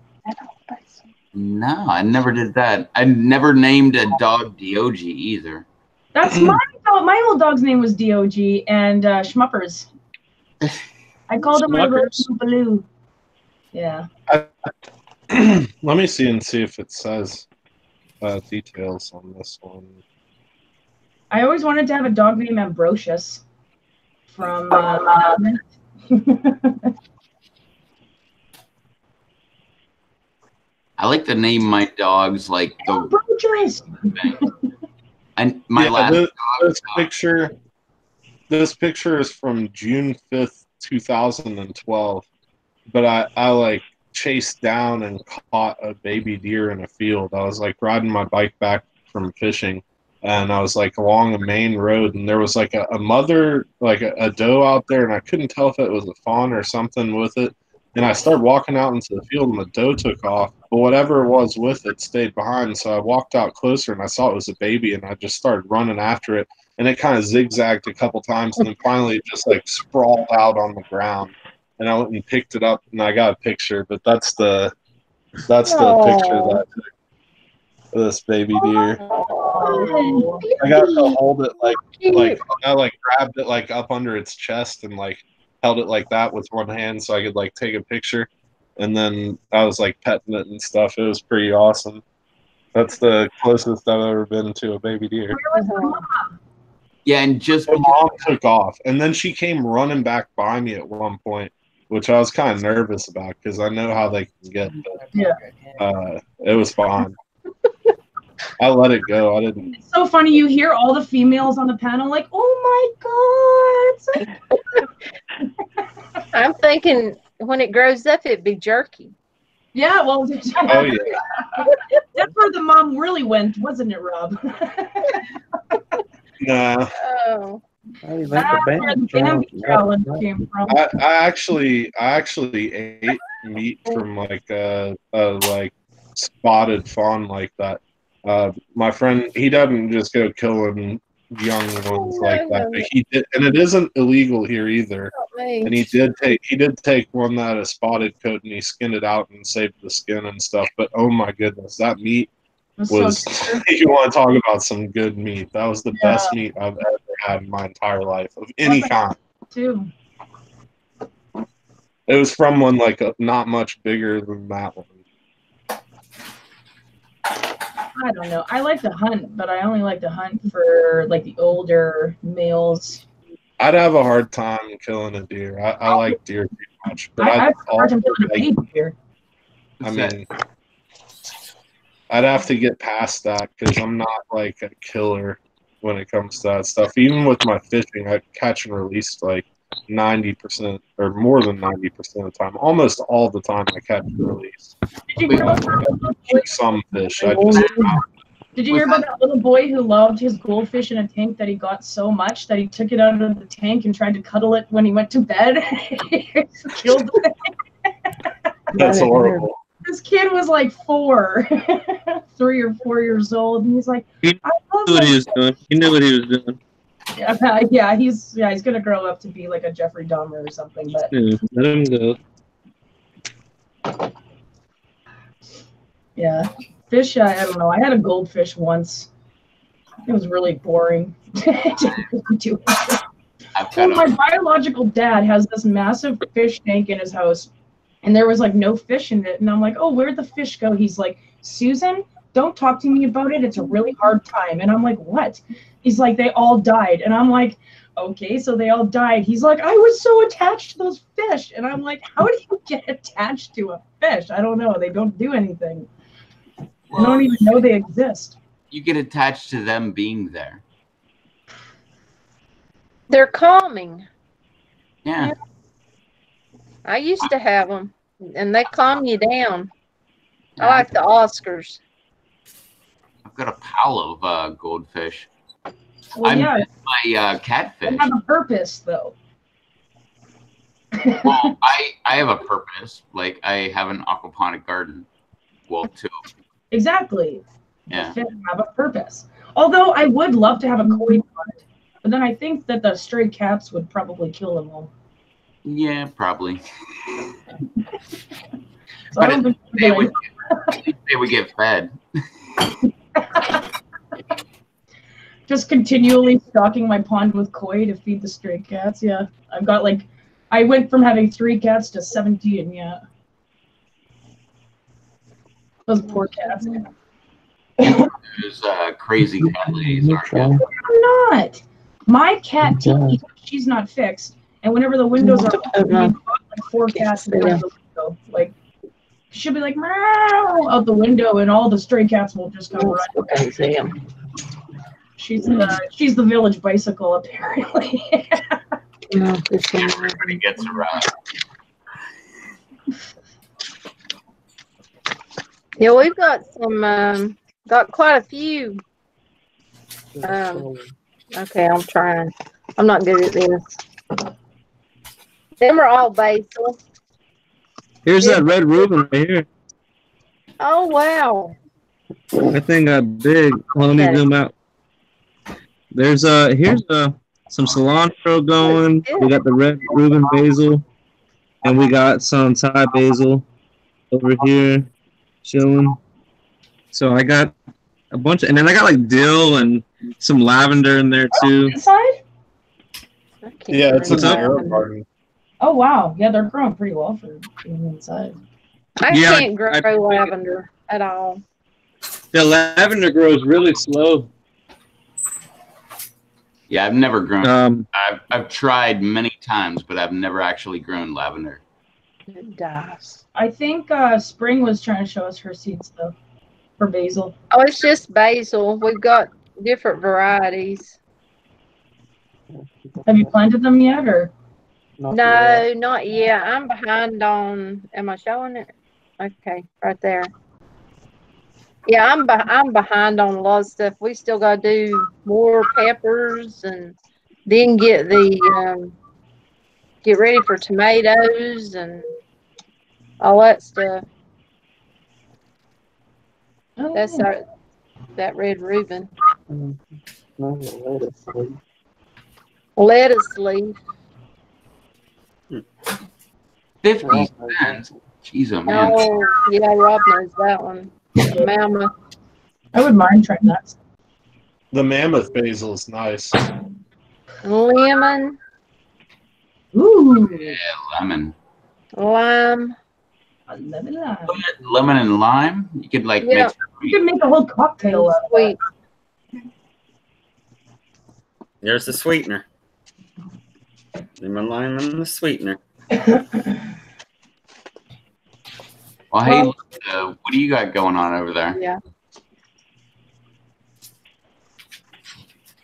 No, I never did that. I never named a dog Dog either. That's my dog. My old dog's name was Dog and Schmuppers. I called him my little Baloo. Yeah. Let me see and see if it says details on this one. I always wanted to have a dog named Ambrosius from I like to name my dogs like the. And my last this picture is from June 5th, 2012. But I like chased down and caught a baby deer in a field. I was like riding my bike back from fishing, and I was like along a main road, and there was like a mother, like a doe out there, and I couldn't tell if it was a fawn or something with it. And I started walking out into the field, and the doe took off. But whatever it was with it stayed behind. So I walked out closer, and I saw it was a baby, and I just started running after it. And it kind of zigzagged a couple times, and then finally it just like sprawled out on the ground. And I went and picked it up, and I got a picture. But that's the picture that I took of this baby deer. I got to hold it like I like grabbed it like up under its chest and like held it like that with one hand so I could like take a picture, and then I was like petting it and stuff. It was pretty awesome. That's the closest I've ever been to a baby deer. Yeah, and just the mom took off, and then she came running back by me at one point, which I was kind of nervous about because I know how they can get. But, yeah, it was fine. I let it go. I didn't. It's so funny. You hear all the females on the panel like, "Oh my god!" I'm thinking when it grows up, it'd be jerky. Yeah, well, oh yeah. That's where the mom really went, wasn't it, Rob? Nah. Oh. That's where the Bambi challenge came from. I actually ate meat from like a like spotted fawn like that. My friend, he doesn't just go killing young ones like that, but he did, and it isn't illegal here either. And he did take one that had a spotted coat, and he skinned it out and saved the skin and stuff. But oh my goodness, that meat was you want to talk about some good meat. That was the best meat I've ever had in my entire life of any kind. Too. It was from one like not much bigger than that one. I don't know. I like to hunt, but I only like to hunt for like the older males. I'd have a hard time killing a deer. I like deer too much, but I have a hard also time killing a like, baby deer. I mean, I'd have to get past that because I'm not like a killer when it comes to that stuff. Even with my fishing, I catch and release like 90% or more than 90% of the time. Almost all the time I catch and release. Did you hear about that? Some fish. I just Did you hear about that little boy who loved his goldfish in a tank that he got so much that he took it out of the tank and tried to cuddle it when he went to bed? Killed it. That's horrible. This kid was like 4, 3 or 4 years old, and he's like, He knew what he was doing. He knew what he was doing. Yeah, he's gonna grow up to be like a Jeffrey Dahmer or something. But Yeah, let him go. yeah, fish. I don't know. I had a goldfish once. It was really boring. Well, my biological dad has this massive fish tank in his house, and there was like no fish in it. And I'm like, oh, where'd the fish go? He's like, Susan, don't talk to me about it. It's a really hard time. And I'm like, what? He's like, they all died. And I'm like, okay, so they all died. He's like, I was so attached to those fish. And I'm like, how do you get attached to a fish? I don't know. They don't do anything. I don't even know they exist. You get attached to them being there. They're calming. Yeah. I used to have them, and they calm you down. I like the Oscars. I've got a pile of goldfish. Well, yeah. My catfish. They have a purpose, though. Well, I have a purpose. Like, I have an aquaponic garden. Well, 2. Exactly. Yeah. The fish have a purpose. Although I would love to have a koi pond, but then I think that the stray cats would probably kill them all. Yeah, probably. So I don't think they would get fed. Just continually stocking my pond with koi to feed the stray cats. Yeah, I've got like, I went from having 3 cats to 17. Yeah, those poor cats. Those crazy cat ladies aren't good. I'm not. My cat Tiki, she's not fixed, and whenever the windows are open, I've got like 4 cats in front of the window. Like, she'll be like meow out the window, and all the stray cats will just come running. She's the village bicycle, apparently. Everybody gets around. Yeah, we've got some, got quite a few. Okay, I'm trying. I'm not good at this. Them are all basil. Here's that red Reuben right here. Oh, wow. That thing got big. Let me zoom out. There's here's some cilantro going. We got the red Reuben basil, and we got some Thai basil over here chilling. So I got a bunch, and then I got like dill and some lavender in there too. Inside? Yeah, it's What's an up? arrow garden. Oh wow, yeah, they're growing pretty well for being inside. I Yeah, can't grow lavender at all. The lavender grows really slow. Yeah, I've never grown. I've tried many times, but I've never actually grown lavender. It dies. I think Spring was trying to show us her seeds though, for basil. Oh, it's just basil. We've got different varieties. Have you planted them yet, or? No, not yet. I'm behind on. Am I showing it? Okay, right there. Yeah, I'm behind on a lot of stuff. We still got to do more peppers and then get the get ready for tomatoes and all that stuff. Oh, That's yeah. that red Reuben. Lettuce leaf. 50 cents. Jeez, oh man. Oh, yeah, Rob knows that one. Mammoth. I would mind trying that. The mammoth basil is nice. Lemon. Ooh. Yeah, lemon. Lime. Lemon and lime. You could like Yeah. mix. You could make a whole cocktail out of Sweet. There's the sweetener. Lemon, lime, and the sweetener. Well, hey, what do you got going on over there? Yeah.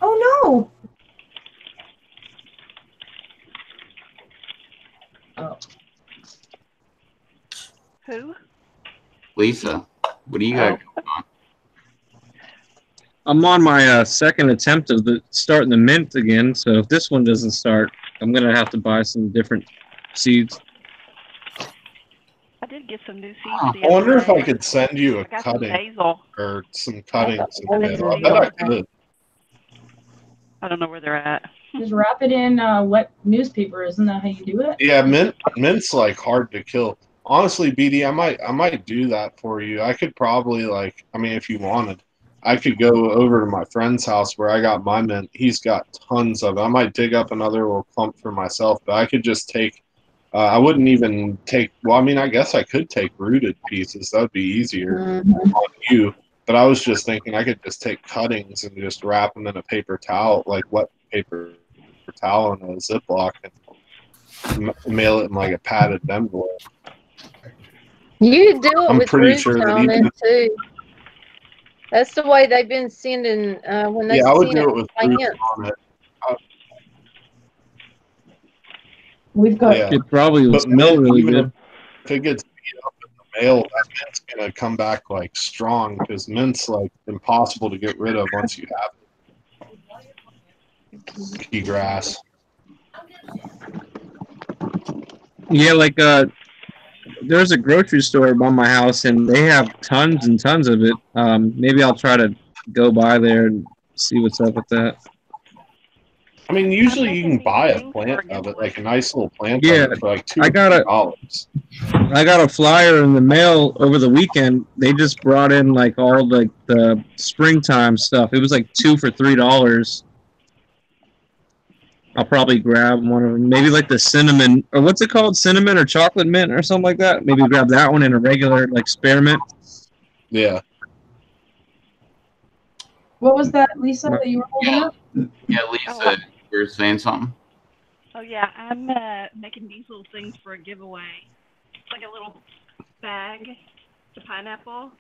Oh no! Oh. Who? Lisa, what do you got going on? I'm on my second attempt of starting the mint again. So if this one doesn't start, I'm gonna have to buy some different seeds. I did get some new seeds. Oh, the I wonder other if I day. could send you a I got some cutting basil. or some cuttings. Oh, I bet I could. I don't know where they're at. Just wrap it in wet newspaper. Isn't that how you do it? Yeah, mint's like hard to kill. Honestly, BD, I might do that for you. I could probably if you wanted, I could go over to my friend's house where I got my mint. He's got tons of it. I might dig up another little clump for myself, but I could just take. I wouldn't even take. Well, I mean, I guess I could take rooted pieces. That would be easier on you. But I was just thinking I could just take cuttings and just wrap them in a paper towel, like wet paper towel in a Ziploc, and mail it in like a padded envelope. You could do it I'm with pretty roots sure that on even- it too. That's the way they've been sending when they Yeah, I would send do it with roots plants. on it. We've got. Yeah. It probably will But smell mint, really even good. if it gets beat up in the mail, that mint's gonna come back like strong because mint's like impossible to get rid of once you have it. Key grass. Yeah, like there's a grocery store by my house, and they have tons and tons of it. Maybe I'll try to go by there and see what's up with that. I mean, usually you can buy a plant of it, like a nice little plant Yeah, of it for like I got a- $200. I got a flyer in the mail over the weekend. They just brought in like all like the springtime stuff. It was like 2 for $3. I'll probably grab one of them. Maybe like the cinnamon, or what's it called? Cinnamon or chocolate mint or something like that. Maybe grab that one in a regular like spearmint. Yeah. What was that, Lisa, that you were holding up? Yeah, Lisa, you're saying something? Oh yeah, I'm making these little things for a giveaway. It's like a little bag, the pineapple.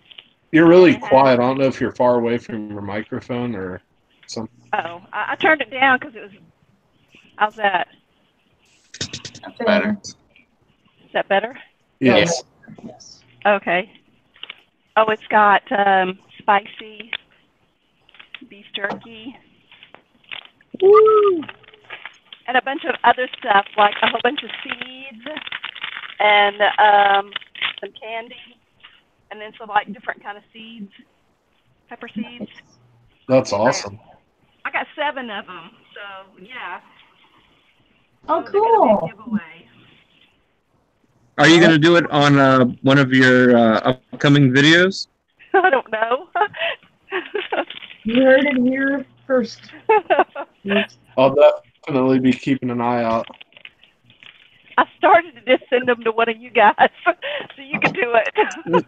You're really quiet. I don't know if you're far away from your microphone or something. Oh, I turned it down because it was. How's that? That's better. Is that better? Yes. Yes. Okay. Oh, it's got spicy beef jerky. Woo! And a bunch of other stuff, like a whole bunch of seeds and some candy, and then some like different kind of seeds, pepper seeds. That's awesome. I got 7 of them, so yeah. Oh, So they're gonna be a cool. giveaway. Are you gonna do it on one of your upcoming videos? I don't know. You heard it here first. I'll definitely be keeping an eye out. I started to just send them to one of you guys, so you can do it.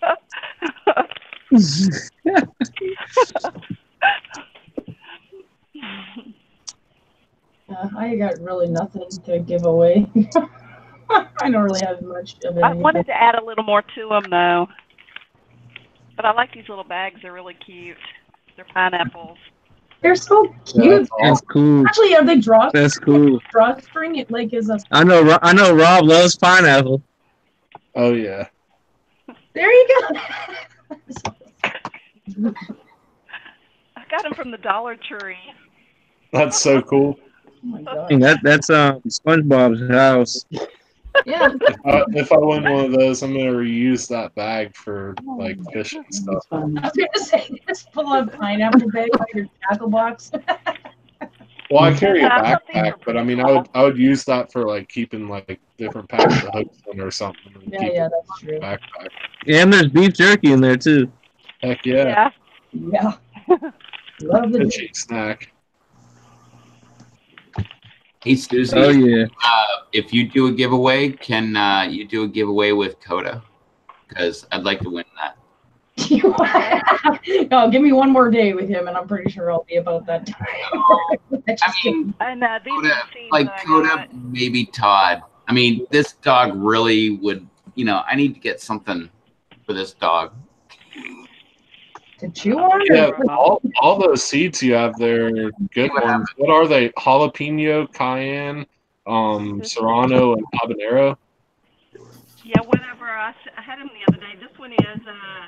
I got really nothing to give away. I don't really have much of I anything. wanted to add a little more to them, though. But I like these little bags. They're really cute. They're pineapples. They're so Yeah, cute. that's That's cool. Actually, are they That's cool. drawstring? It like is a. I know Rob loves pineapple. Oh yeah. There you go. I got them from the Dollar Tree. That's so cool. Oh my god. And that's SpongeBob's house. Yeah. If I win one of those, I'm gonna reuse that bag for like fish and stuff. I was gonna say just pull a pineapple bag out of your tackle box. Well, I carry a Yeah, I thought these backpack, were but I mean, pretty I would use that for like keeping like different packs of hooks in or something. And keep Yeah, it that's true. in the backpack. And there's beef jerky in there too. Heck yeah, Yeah. Love the fishing snack. Hey Susie, Oh yeah. if you do a giveaway, can you do a giveaway with Coda? Because I'd like to win that. No, give me one more day with him, and I'm pretty sure I'll be about that time. I mean, And these are Coda, the seeds like that I Coda, got. maybe Todd. I mean, this dog really would. You know, I need to get something for this dog. To chew on? Yeah, all those seeds you have there are good ones. What are they? Jalapeno, cayenne, serrano, and habanero. Yeah, whatever. I had them the other day. This one is.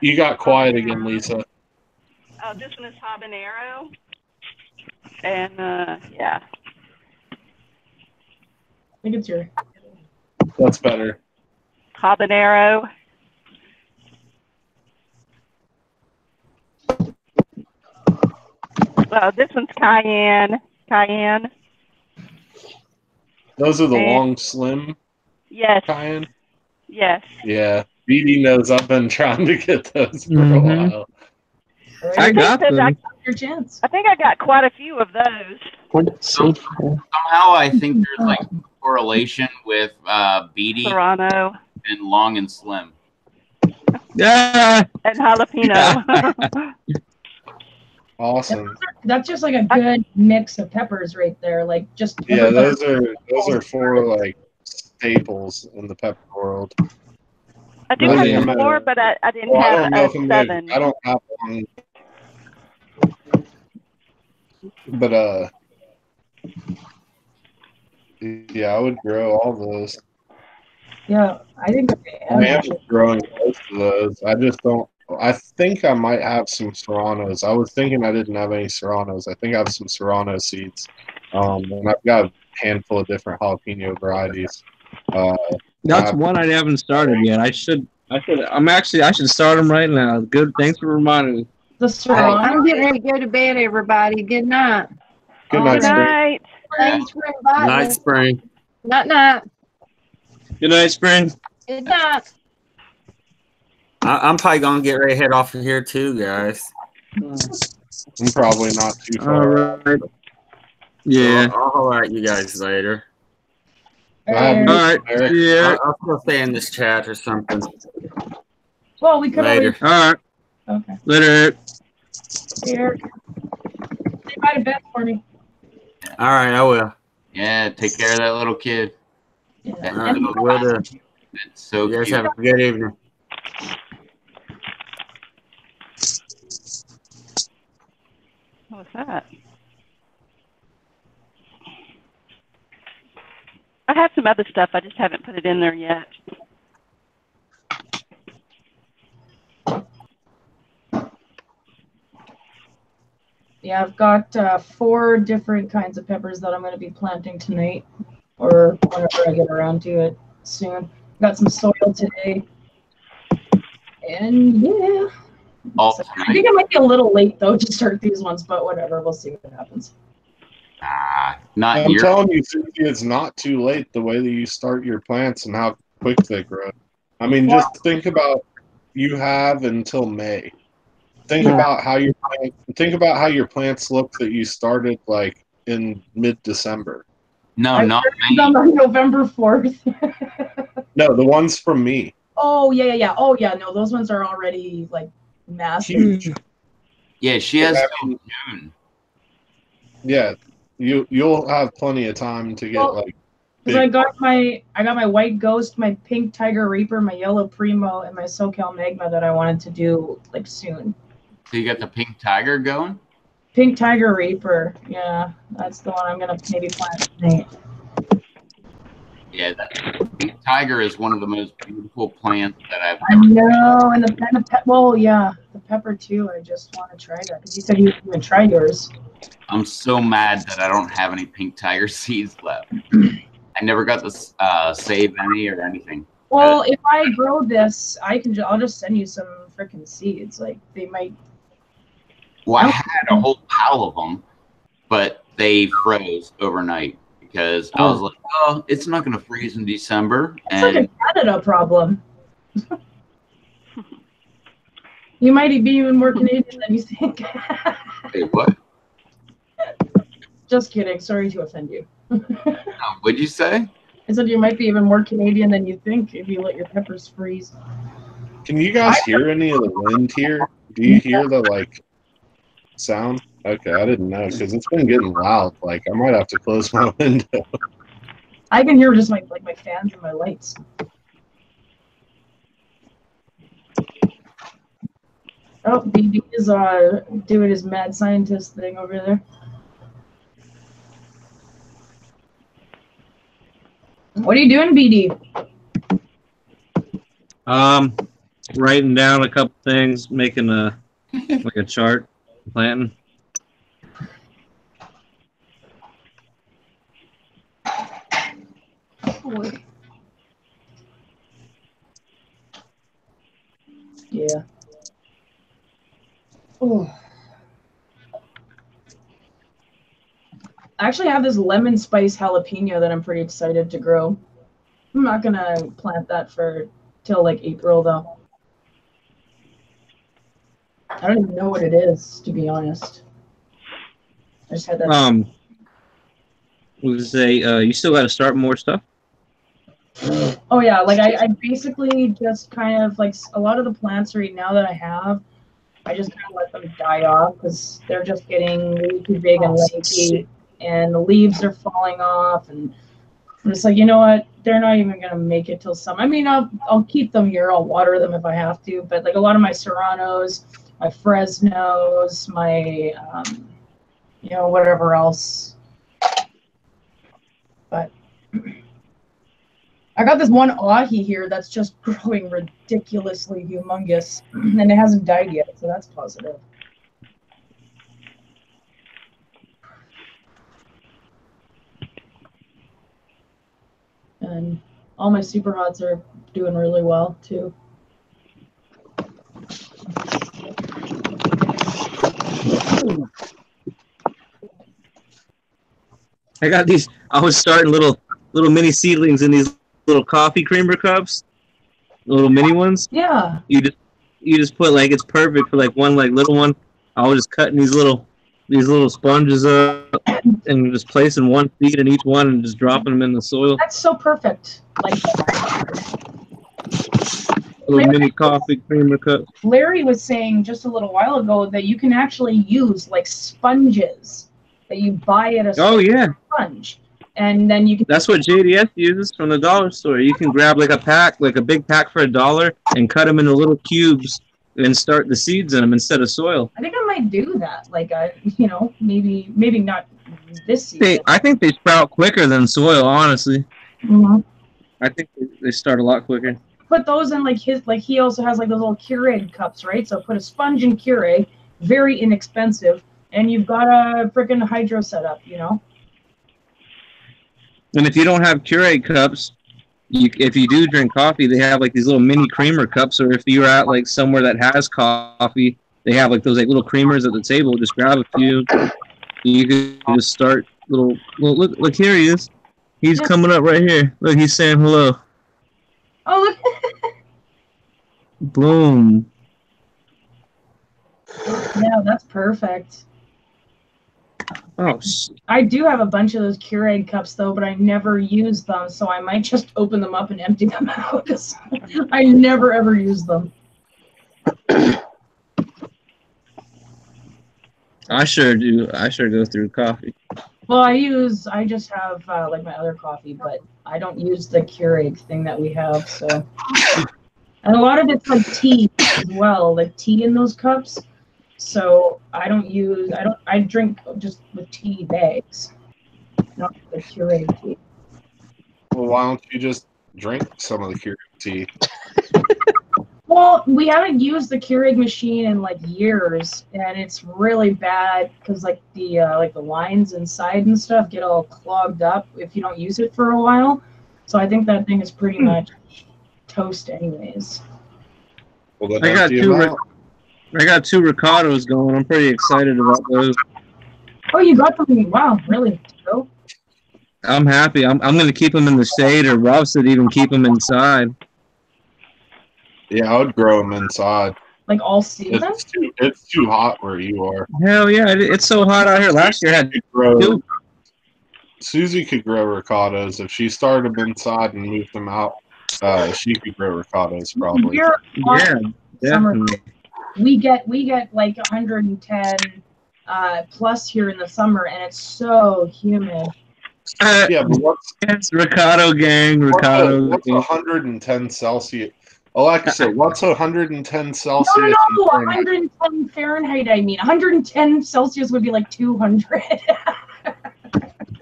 You got quiet again, Lisa. Oh, this one is habanero. And yeah. I think it's your. That's better. Habanero. This one's cayenne. Cayenne. Those are the And- long, slim Yes. cayenne. Yes. Yeah, BD knows I've been trying to get those for a while. I got think that them. Your chance. I think I got quite a few of those. Somehow, I think there's like correlation with BD Serrano and long and slim. Yeah. and jalapeno. Awesome. That's just like a good mix of peppers right there. Like just Yeah, those are four like staples in the pepper world. I do Really, have I'm some a- more, but I didn't Well, I have don't know if I'm gonna- 7. I don't have one. But yeah, I would grow all those. Yeah, I think I am growing most of those. I just don't. I think I might have some serranos. I was thinking I didn't have any serranos. I think I have some serrano seeds. And I've got a handful of different jalapeno varieties. That's one I haven't started yet. I should start them right now. Good. Thanks for reminding me. The Serrano. I'm getting ready to go to bed, everybody. Good night. Good night, Good night. Thanks for inviting Night, me. Spring. Night, night. Good night, Spring. Good night. I'm probably gonna get ready to head off of here too, guys. I'm probably not too All far. right. Yeah. So I'll holler at you guys later. All right. Yeah. I'll still stay in this chat or something. Well, we could Later. All right. Okay. Later. Here. Say bye to Beth for me. All right, I will. Yeah, take care of that little kid. Yeah. All right, will do. It's so You guys cute. have a good evening. What was that? I have some other stuff. I just haven't put it in there yet. Yeah, I've got 4 different kinds of peppers that I'm going to be planting tonight, or whenever I get around to it soon. Got some soil today, and yeah. All So, I tonight. think it might be a little late though to start these ones, but whatever. We'll see what happens. Not I'm your. telling you, Susie, it's not too late the way that you start your plants and how quick they grow. I mean, just think about you have until May. Think about how your plants look that you started like in mid-December. No, I not started them on November 4th. No, the ones from me. Oh yeah. Oh yeah. No, those ones are already like massive. Huge. Yeah, she has I till mean, June. Yeah, you'll have plenty of time to get Well, like. Because I big got my white ghost, my pink tiger reaper, my yellow primo, and my SoCal magma that I wanted to do like soon. So you got the pink tiger going? Pink tiger reaper, yeah, that's the one I'm gonna maybe plant tonight. Yeah, that pink tiger is one of the most beautiful plants that I've I ever. know, and the well, yeah, the pepper too. I just want to try that because you said you would try yours. I'm so mad that I don't have any pink tiger seeds left. I never got to save any or anything. Well, if I grow this, I'll just send you some freaking seeds. Like they might. Well, I had a whole pile of them, but they froze overnight because I was like, oh, it's not going to freeze in December. It's like And a Canada problem. You might be even more Canadian than you think. hey, what? Just kidding. Sorry to offend you. What'd you say? I said you might be even more Canadian than you think if you let your peppers freeze. Can you guys hear any of the wind here? Do you hear the like sound? Okay, I didn't know because it's been getting loud. Like I might have to close my window. I can hear just my fans and my lights. Oh, BD is doing his mad scientist thing over there. What are you doing, BD? Writing down a couple things, making a chart, planting. Yeah. Oh. I actually have this lemon spice jalapeno that I'm pretty excited to grow. I'm not gonna plant that till like April though. I don't even know what it is, to be honest. I just had that. You still got to start more stuff. Oh yeah, like I basically just kind of like a lot of the plants right now that I have, I just kind of let them die off because they're just getting way too big and lanky, and the leaves are falling off, and I'm just like, you know what? They're not even gonna make it till summer. I mean, I'll keep them here. I'll water them if I have to, but like a lot of my serranos, my Fresnos, my whatever else. But I got this one ahi here that's just growing ridiculously humongous, and it hasn't died yet, so that's positive. And all my super hots are doing really well too. I got these. I was starting little mini seedlings in these little coffee creamer cups, little mini ones. Yeah. You just put like it's perfect for like one like little one. I was just cutting these little sponges up and just placing one seed in each one and just dropping them in the soil. That's so perfect. Like little mini coffee creamer cups. Larry was saying just a little while ago that you can actually use like sponges that you buy at a sponge, and then you can. That's what JDS uses from the dollar store. You can grab like a big pack for $1, and cut them into little cubes and start the seeds in them instead of soil. I think I might do that. Like maybe not this season. I think they sprout quicker than soil, honestly. Mm-hmm. I think they start a lot quicker. Put those in he also has like those little Keurig cups, right? So put a sponge in Keurig, very inexpensive, and you've got a freaking hydro setup, And if you don't have Keurig cups, if you do drink coffee, they have like these little mini creamer cups. Or if you're at like somewhere that has coffee, they have like those like little creamers at the table. Just grab a few. You can just start little. Look, here he is. He's coming up right here. Look, he's saying hello. Oh, look. Boom. Yeah, that's perfect. Oh, I do have a bunch of those Keurig cups though, but I never use them, so I might just open them up and empty them out because I never ever use them. I sure do. I sure go through coffee. Well, I just have like my other coffee, but I don't use the Keurig thing that we have. So, and a lot of it's like tea as well, like tea in those cups. So I drink just with tea bags, not the Keurig tea. Well, why don't you just drink some of the Keurig tea? Well, we haven't used the Keurig machine in like years, and it's really bad because like the lines inside and stuff get all clogged up if you don't use it for a while. So I think that thing is pretty much toast, anyways. Well, I got two Ricardos going. I'm pretty excited about those. Oh, you got them? Wow, really? Cool. I'm happy. I'm going to keep them in the shade, or Rob said even keep them inside. Yeah, I would grow them inside. Like all season? It's too hot where you are. Hell yeah, it's so hot out here. Last year I had two. Susie could grow ricotta's if she started them inside and moved them out. She could grow ricotta's probably. Yeah, definitely. We get like 110 plus here in the summer, and it's so humid. Yeah, but It's Ricardo gang, Ricardo. What's 110 Celsius? Alexa, what's 110 Celsius? No, 110 Fahrenheit. I mean, 110 Celsius would be like 200.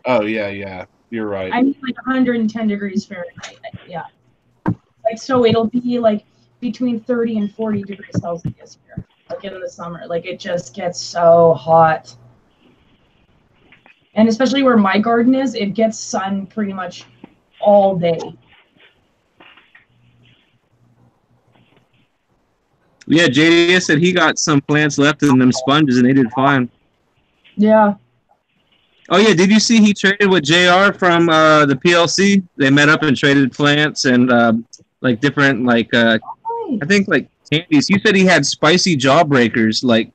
Oh yeah, you're right. I mean, like 110 degrees Fahrenheit. Yeah. Like, so it'll be like between 30 and 40 degrees Celsius here, like in the summer. Like, it just gets so hot. And especially where my garden is, it gets sun pretty much all day. Yeah, JDS said he got some plants left in them sponges and they did fine. Yeah. Oh yeah, did you see he traded with JR from the PLC? They met up and traded plants and like different I think like candies. You said he had spicy jawbreakers, like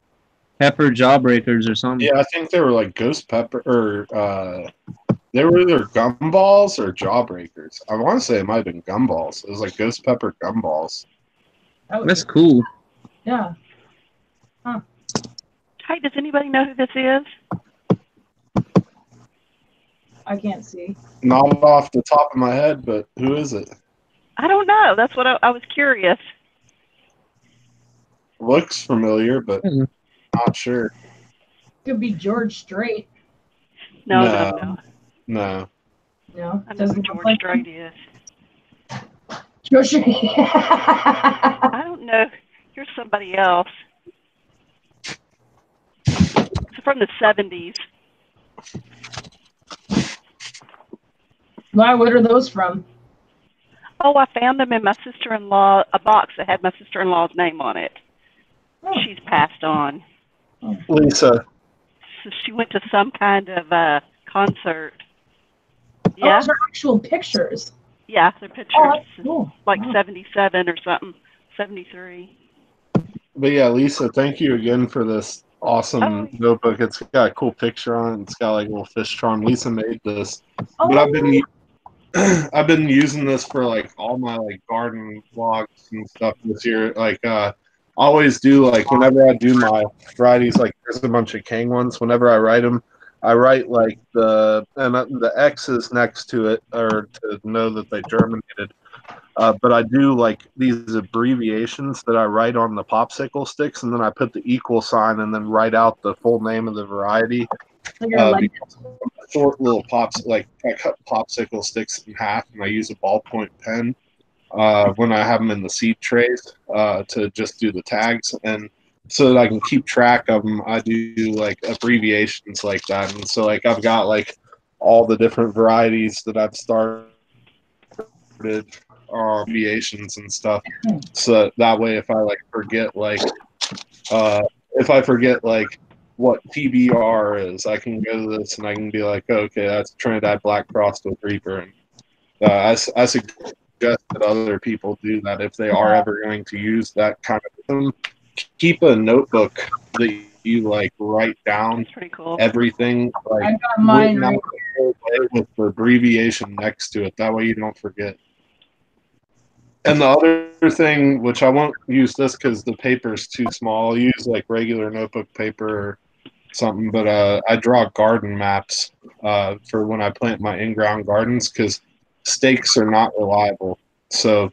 pepper jawbreakers or something. Yeah, I think they were like ghost pepper or they were either gumballs or jawbreakers. I want to say it might have been gumballs. It was like ghost pepper gumballs. That's cool. Yeah. Huh. Hey, does anybody know who this is? I can't see. Not off the top of my head, but who is it? I don't know. That's what I was curious. Looks familiar, but not sure. Could be George Strait. No. No. No, I know who doesn't look George like Strait is. George Strait. I don't know. You're somebody else. It's from the 70s. Why? What are those from? Oh, I found them in my sister-in-law, a box that had my sister-in-law's name on it. Oh. She's passed on. Lisa. So she went to some kind of concert. Oh, Yeah, those are actual pictures. yeah, they're pictures. Oh, that's cool. Like Wow. 77 or something, 73. But yeah, Lisa, thank you again for this awesome notebook. It's got a cool picture on it. It's got like a little fish charm. Lisa made this. Oh, But I've been using this for like all my like garden vlogs and stuff this year. Like I always do, like whenever I do my varieties, like there's a bunch of Kang ones. Whenever I write them, I write like the X's next to it, or to know that they germinated. But I do like these abbreviations that I write on the popsicle sticks, and then I put the equal sign and then write out the full name of the variety. Short little pops, like I cut popsicle sticks in half, and I use a ballpoint pen when I have them in the seed trays to just do the tags, and so that I can keep track of them. I do like abbreviations like that, and so like I've got like all the different varieties that I've started. Abbreviations and stuff, so that way if I like forget like if I forget like what TBR is, I can go to this and I can be like, oh, okay, that's Trinidad Black Crossed with Reaper, and I suggest that other people do that if they are ever going to use that kind of thing. Keep a notebook that you like write down Pretty cool. everything, like I got mine written right. out the whole way with the abbreviation next to it. That way you don't forget. And the other thing, which I won't use this because the paper's too small, I'll use like regular notebook paper or something, but I draw garden maps for when I plant my in-ground gardens because stakes are not reliable. So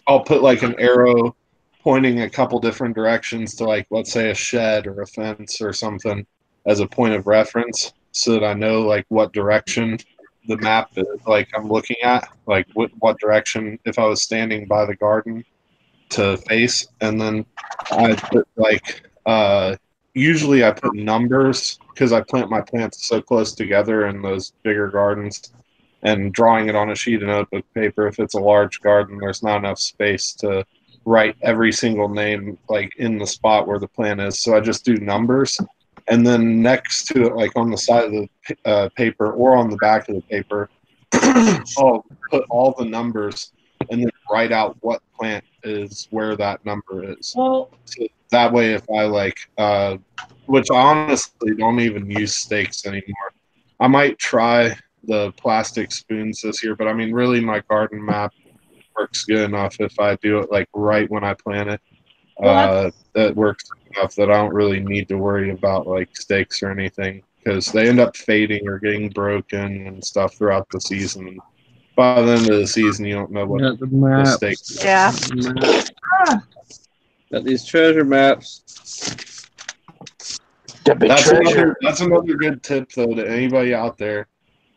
I'll put like an arrow pointing a couple different directions to like, let's say a shed or a fence or something as a point of reference so that I know like what direction the map is like I'm looking at, like what direction if I was standing by the garden to face. And then I put like usually I put numbers because I plant my plants so close together in those bigger gardens, and drawing it on a sheet of notebook paper if it's a large garden, there's not enough space to write every single name like in the spot where the plant is, so I just do numbers. And then next to it, like on the side of the paper or on the back of the paper, I'll put all the numbers and then write out what plant is where that number is. Well, so that way, if I like, which I honestly don't even use stakes anymore. I might try the plastic spoons this year, but I mean, really, my garden map works good enough if I do it like right when I plant it. That works enough that I don't really need to worry about like stakes or anything because they end up fading or getting broken and stuff throughout the season. By the end of the season, you don't know what Got the the map. stakes are. Yeah. Got these treasure maps. That's another good tip, though, to anybody out there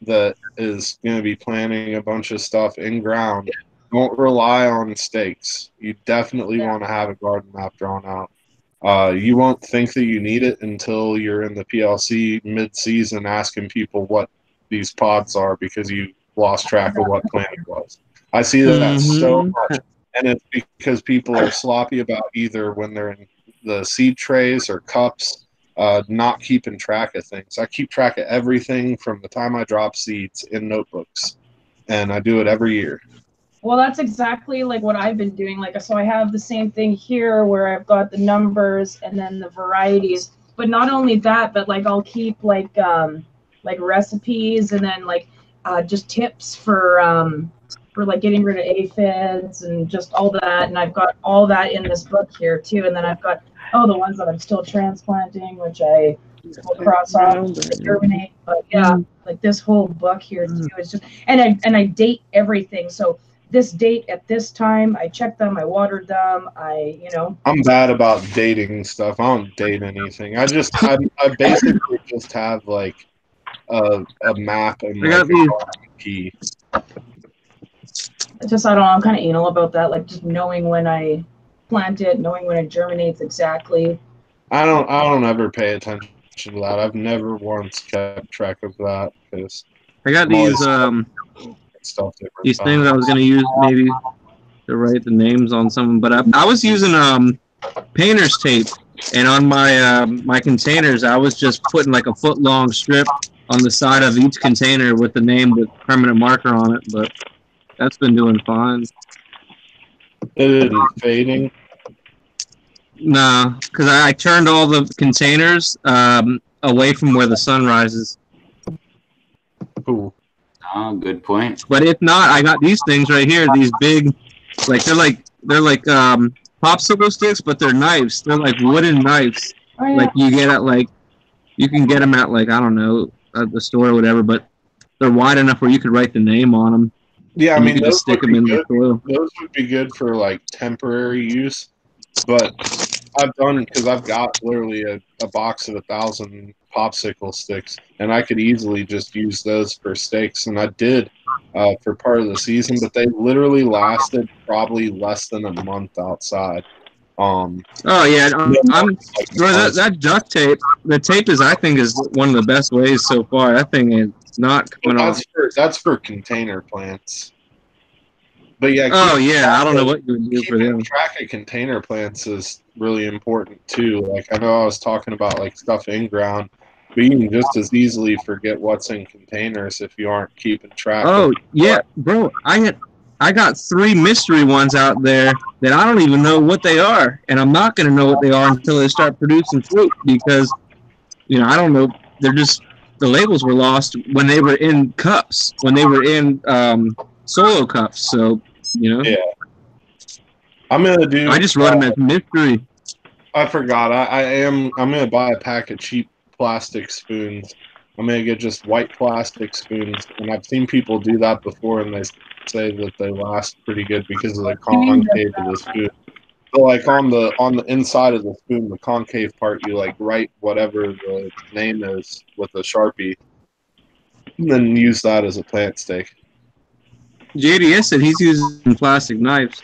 that is going to be planting a bunch of stuff in ground. Don't rely on stakes. You definitely want to have a garden map drawn out. You won't think that you need it until you're in the PLC mid-season asking people what these pods are because you lost track of what plant it was. I see that so much, and it's because people are sloppy about either when they're in the seed trays or cups. Not keeping track of things. I keep track of everything from the time I drop seeds in notebooks, and I do it every year. Well, that's exactly like what I've been doing. Like, so I have the same thing here where I've got the numbers and then the varieties. But not only that, but like I'll keep like recipes and then like just tips for like getting rid of aphids and just all that. And I've got all that in this book here too. And then I've got the ones that I'm still transplanting, which I will cross off to germinate. But yeah, like this whole book here too is just and I date everything. So this date at this time, I checked them, I watered them, I'm bad about dating stuff. I don't date anything. I basically just have like a map and like a key. Just I don't know, I'm kind of anal about that, like just knowing when I plant it, knowing when it germinates exactly. I don't ever pay attention to that. I've never once kept track of that because I got these these things I was gonna use maybe to write the names on some, but I was using painter's tape, and on my my containers I was just putting like a foot long strip on the side of each container with the name with permanent marker on it, but that's been doing fine. It isn't fading. No, because I turned all the containers away from where the sun rises. Cool. Oh, good point. But if not, I got these things right here. These big, like they're like popsicle sticks, but they're knives. They're like wooden knives. Oh, yeah. Like you get at like, you can get them at like I don't know at the store or whatever. But they're wide enough where you could write the name on them. Yeah, I mean, those stick them in the soil. Those would be good for like temporary use, but I've done because I've got literally a box of 1,000 popsicle sticks, and I could easily just use those for stakes, and I did for part of the season, but they literally lasted probably less than a month outside. Oh yeah, that duct tape. The tape I think is one of the best ways so far. That thing is not coming off. That's for container plants. But yeah. I don't know what you would do for them. Track of container plants is really important too. Like I know I was talking about like stuff in ground, but you can just as easily forget what's in containers if you aren't keeping track. Oh yeah, bro. I got 3 mystery ones out there that I don't even know what they are, and I'm not going to know what they are until they start producing fruit because, I don't know. They're just the labels were lost when they were in cups, when they were in solo cups. So Yeah. I'm gonna I just wrote them as mystery. I forgot. I'm gonna buy a pack of cheap plastic spoons. I'm gonna get just white plastic spoons, and I've seen people do that before, and they say that they last pretty good because of the concave of the spoon. So like on the inside of the spoon, the concave part, you like write whatever the name is with a Sharpie, and then use that as a plant stake. JDS said he's using plastic knives.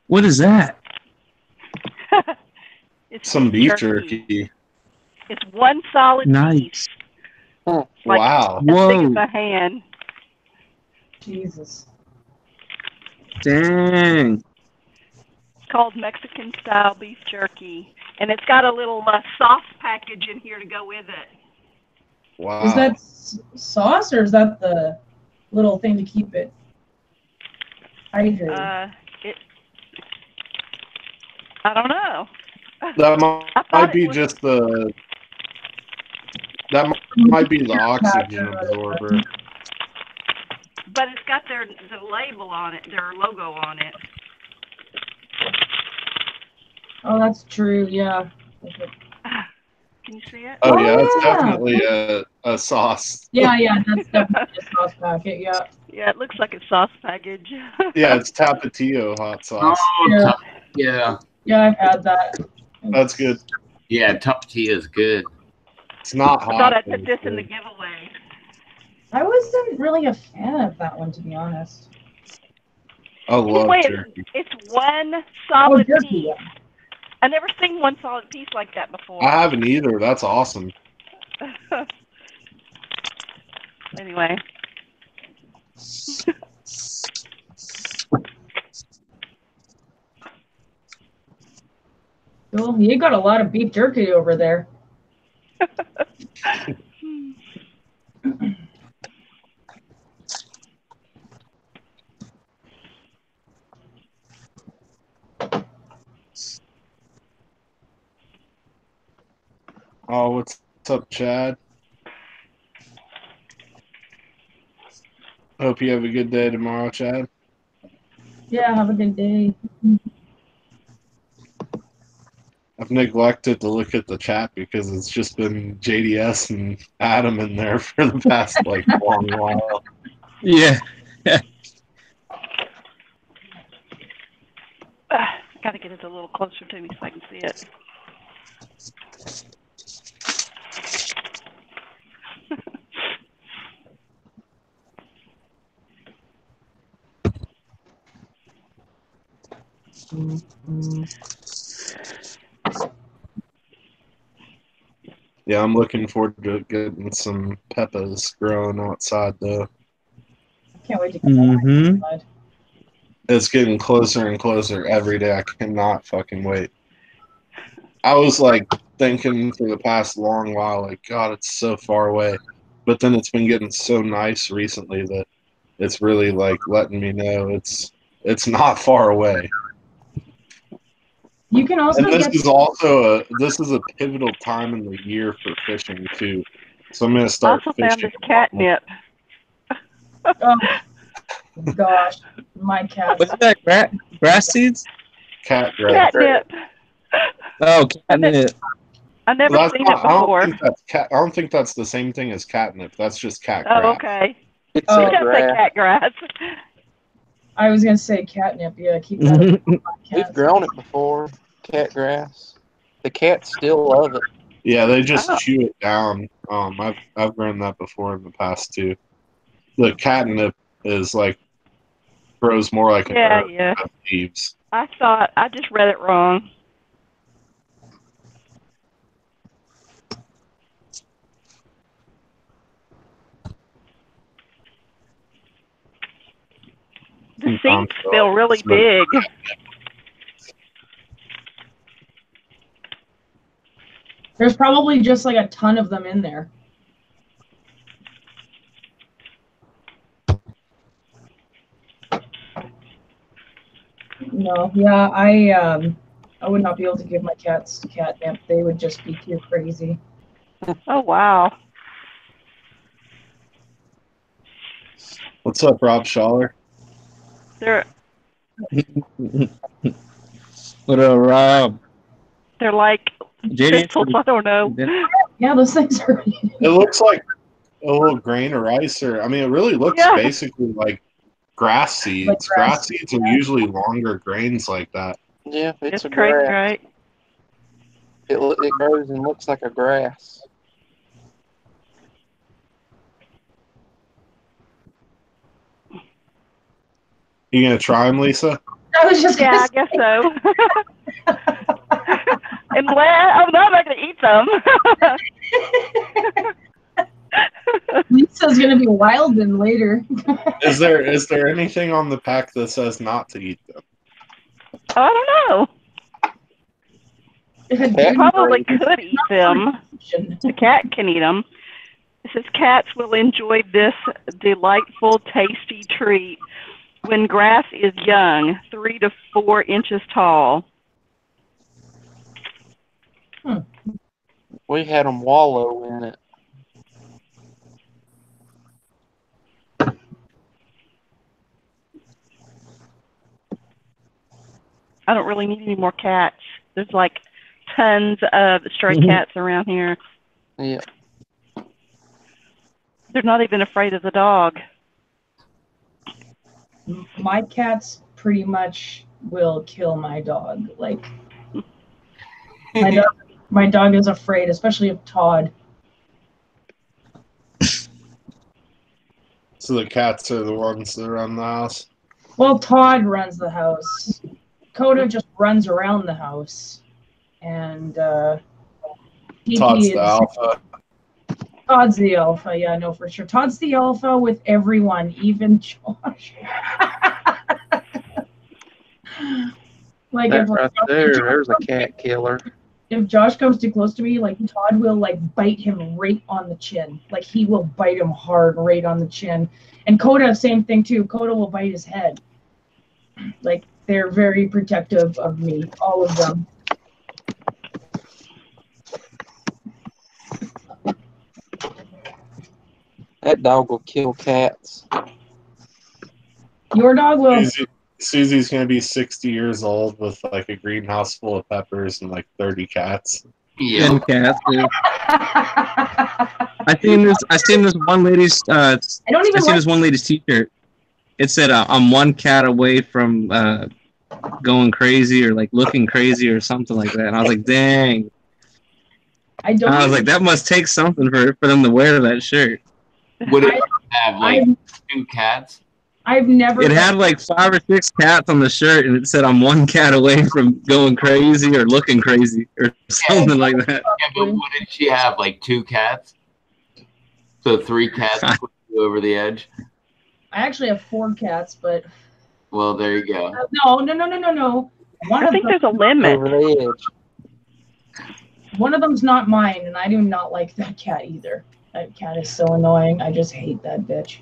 What is that? It's some beef jerky. It's one solid piece. Oh, like wow. As big as a hand. Jesus. Dang. It's called Mexican style beef jerky. And it's got a little sauce package in here to go with it. Wow. Is that sauce or is that the little thing to keep it hydrated? I don't know. That might be just the That might be the oxygen absorber. But it's got the label on it, their logo on it. Oh, that's true. Yeah. Can you see it? Oh yeah, it's yeah. definitely a sauce. Yeah, that's definitely a sauce packet. Yeah. Yeah, it looks like a sauce package. Yeah, it's Tapatio hot sauce. Oh, yeah. Yeah, I've had that. That's good. Yeah, Tapatio is good. It's not I hot. thought I'd but put this it's in the good. giveaway. I wasn't really a fan of that one, to be honest. I love Anyway, jerky. it's one solid jerky, piece. yeah. I've never seen one solid piece like that before. I haven't either. That's awesome. Anyway. Well, you got a lot of beef jerky over there. Oh, what's up, Chad? Hope you have a good day tomorrow, Chad. Yeah, have a good day. I've neglected to look at the chat because it's just been JDS and Adam in there for the past long while. Yeah. Gotta get it a little closer to me so I can see it. Yeah, I'm looking forward to getting some peppers growing outside though. Can't wait to get that outside. It's getting closer and closer every day. I cannot fucking wait. I was thinking for the past long while, God, it's so far away. But then it's been getting so nice recently that it's really letting me know it's not far away. You can also And this get is also a pivotal time in the year for fishing too. So I'm gonna start Also fishing. found this catnip. Oh gosh, my cat. What's that? Grass seeds? Cat grass. Catnip. Oh, catnip. I've never Well, seen it before. I don't think that's the same thing as catnip. That's just cat Oh, grass. okay. It's Oh. a Just say grass. cat grass. I was gonna say catnip. Yeah, keep that. We've grown it before. Cat grass. The cats still love it. Yeah, they just Oh. chew it down. I've grown that before in the past too. The catnip is grows more like an herb Yeah. than leaves. I just read it wrong. The seeds feel really big. There's probably just a ton of them in there. No, yeah, I would not be able to give my cats catnip. They would just be too crazy. Oh, wow. What's up, Rob Schaller? They're What up, Rob? like JD, crystals, I don't know. Yeah, those things are. It looks like a little grain of rice, it really looks Yeah. basically like grass seeds. Like grass grass seeds are usually longer grains like that. Yeah, It's it's a crazy, grass. right? It grows and looks like a grass. You gonna try them, Lisa? I was just Yeah, I guess so. I'm not going to eat them. Lisa's gonna be wilding later. Is there anything on the pack that says not to eat them? I don't know. Cat Probably could eat them. The cat can eat them. It says cats will enjoy this delightful, tasty treat when grass is young, 3 to 4 inches tall. We had them wallow in it. I don't really need any more cats. There's like tons of stray cats around here. Yeah. They're not even afraid of the dog. My cats pretty much will kill my dog. Like my dog is afraid, especially of Todd. So the cats are the ones that run the house. Well, Todd runs the house. Coda just runs around the house, and Todd's the alpha. Todd's the alpha. Yeah, no, for sure. Todd's the alpha with everyone, even Josh. Like That right there's a cat killer. If Josh comes too close to me, like Todd will like bite him right on the chin. Like he will bite him hard right on the chin. And Coda, same thing too. Coda will bite his head. Like they're very protective of me, all of them. That dog will kill cats. Your dog will. Susie's gonna be 60 years old with like a greenhouse full of peppers and like 30 cats. Yeah. 10 cats, dude. I seen this one lady's this one lady's t-shirt. It said I'm one cat away from going crazy or like looking crazy or something like that. And I was like, dang. I was like, that must take something for them to wear that shirt. Would it have like 2 cats? I've never. It had like 5 or 6 cats on the shirt, and it said, "I'm one cat away from going crazy or looking crazy or something like that." Yeah, but wouldn't she have like 2 cats? So 3 cats put you over the edge. I actually have 4 cats, but. Well, there you go. No. I think there's a limit. Over the edge. One of them's not mine, and I do not like that cat either. That cat is so annoying. I just hate that bitch.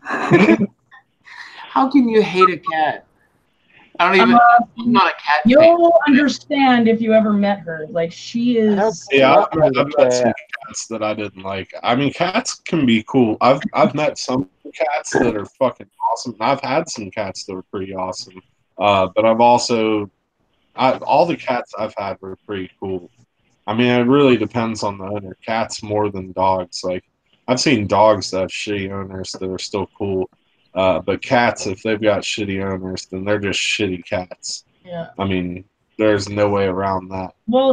How can you hate a cat? I don't even. I'm not a cat. You'll understand if you ever met her. Like she is. Yeah, I've met some cats that I didn't like. I mean, cats can be cool. I've met some cats that are fucking awesome. And I've had some cats that were pretty awesome. But I've also, all the cats I've had were pretty cool. I mean, it really depends on the owner. Cats more than dogs. Like I've seen dogs that have shitty owners that are still cool. But cats, if they've got shitty owners, then they're just shitty cats. Yeah. I mean, there's no way around that. Well,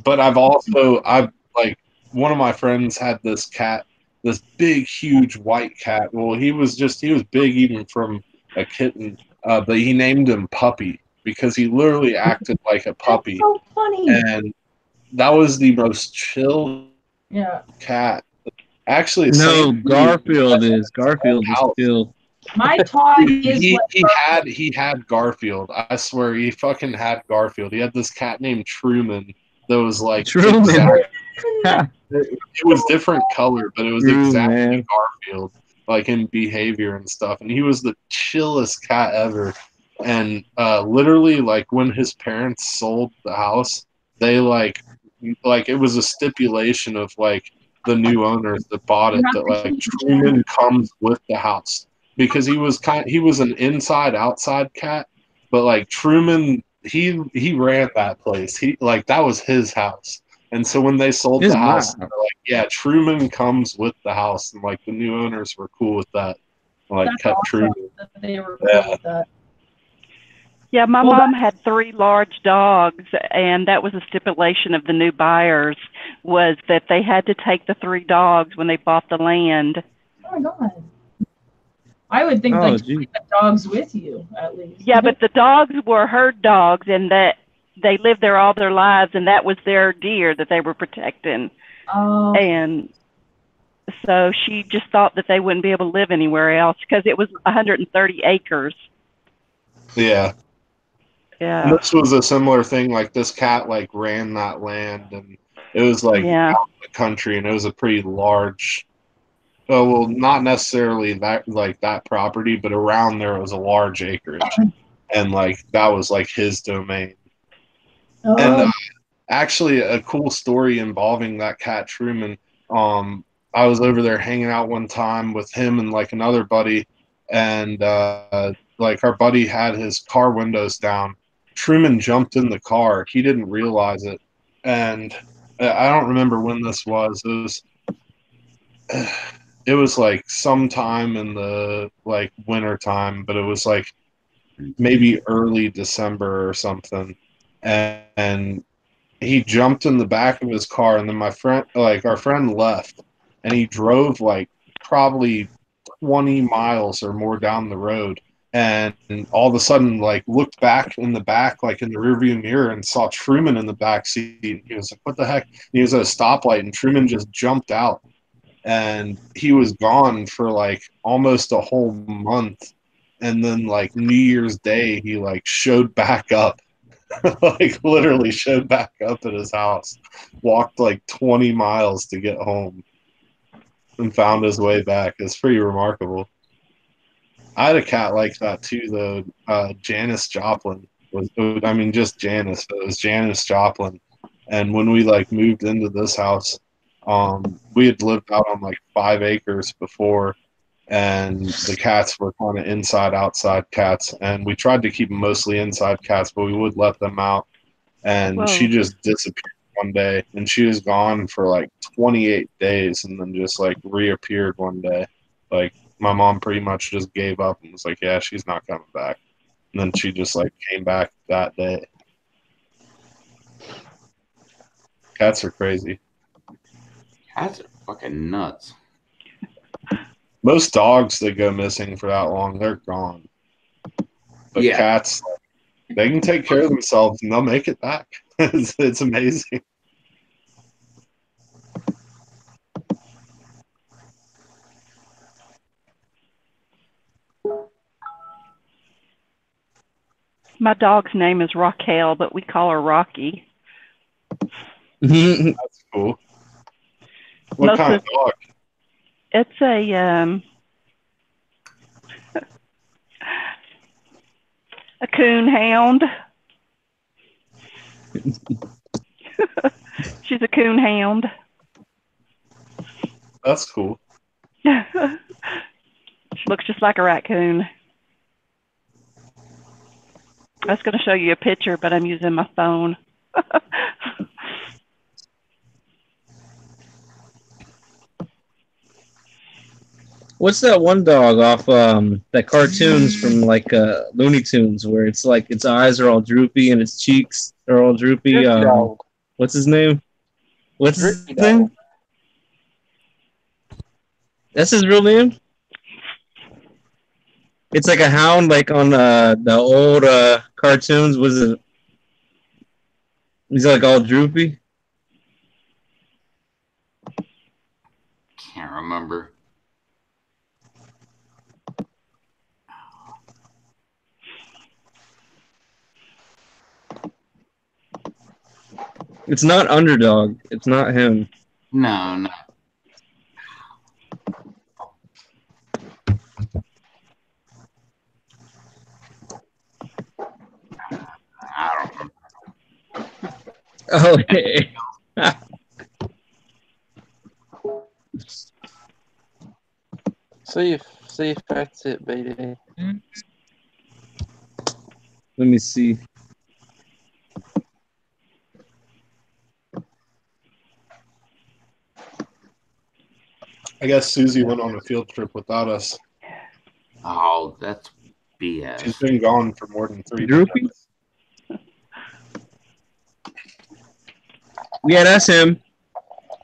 but I've like one of my friends had this cat, this big, huge white cat. Well, he was big even from a kitten, but he named him Puppy because he literally acted like a puppy. That's so funny. And that was the most chill cat. Actually, no, Garfield is chill. My Todd is. He had Garfield. I swear, he fucking had Garfield. He had this cat named Truman that was like Truman. It was different color, but it was exactly Garfield, like in behavior and stuff. And he was the chillest cat ever. And literally, like when his parents sold the house, they like it was a stipulation of like the new owners that bought it that like Truman comes with the house because he was an inside outside cat, but like Truman he ran that place. He like that was his house. And so when they sold the house, they're like, yeah, Truman comes with the house, and like the new owners were cool with that. Like kept Truman. They were cool with that. Yeah, my mom had 3 large dogs, and that was a stipulation of the new buyers, was that they had to take the 3 dogs when they bought the land. Oh my God. I would think like the dogs with you, at least. Yeah, but the dogs were her dogs, and that they lived there all their lives, and that was their deer that they were protecting. Oh. And so she just thought that they wouldn't be able to live anywhere else because it was 130 acres. Yeah. Yeah. And this was a similar thing. Like this cat like ran that land, and it was like out in the country, and it was a pretty large. Well, not necessarily that like that property, but around there was a large acreage, and like that was like his domain. Oh. And actually, a cool story involving that cat Truman. I was over there hanging out one time with him and like another buddy, and like our buddy had his car windows down. Truman jumped in the car. He didn't realize it, and I don't remember when this was. It was like sometime in the like winter time, but it was like maybe early December or something, and he jumped in the back of his car, and then our friend left, and he drove like probably 20 miles or more down the road, and all of a sudden like looked back in the back, like in the rearview mirror, and saw Truman in the back seat. He was like, what the heck? He was at a stoplight, and Truman just jumped out, and he was gone for like almost a whole month. And then like New Year's Day, he like showed back up. Like literally showed back up at his house, walked like 20 miles to get home, and found his way back. It's pretty remarkable. I had a cat like that too, though. Janis Joplin just Janice, but it was Janis Joplin. And when we like moved into this house, we had lived out on like 5 acres before, and the cats were kind of inside outside cats, and we tried to keep them mostly inside cats, but we would let them out. And Whoa. she just disappeared one day, and she was gone for like 28 days, and then just like reappeared one day. Like my mom pretty much just gave up and was like, yeah, she's not coming back. And then she just like came back that day. Cats are crazy. Cats are fucking nuts. Most dogs that go missing for that long, they're gone. But Yeah. cats, they can take care of themselves and they'll make it back. It's amazing. My dog's name is Raquel, but we call her Rocky. That's cool. What Most kind of of- dog? It's a coon hound. She's a coon hound. That's cool. She looks just like a raccoon. I was going to show you a picture, but I'm using my phone. What's that one dog off that cartoons from like Looney Tunes where it's like its eyes are all droopy and its cheeks are all droopy? Drippy dog. What's his name? What's his Drippy dog. name? That's his real name? It's like a hound, like on the old cartoons. Was it? He's like all droopy. Can't remember. It's not Underdog. It's not him. No. I don't remember. Oh, okay. See if that's it, BD. Let me see. I guess Susie went on a field trip without us. Oh, that's BS. She's been gone for more than 3 Droopy? months. Yeah, that's him.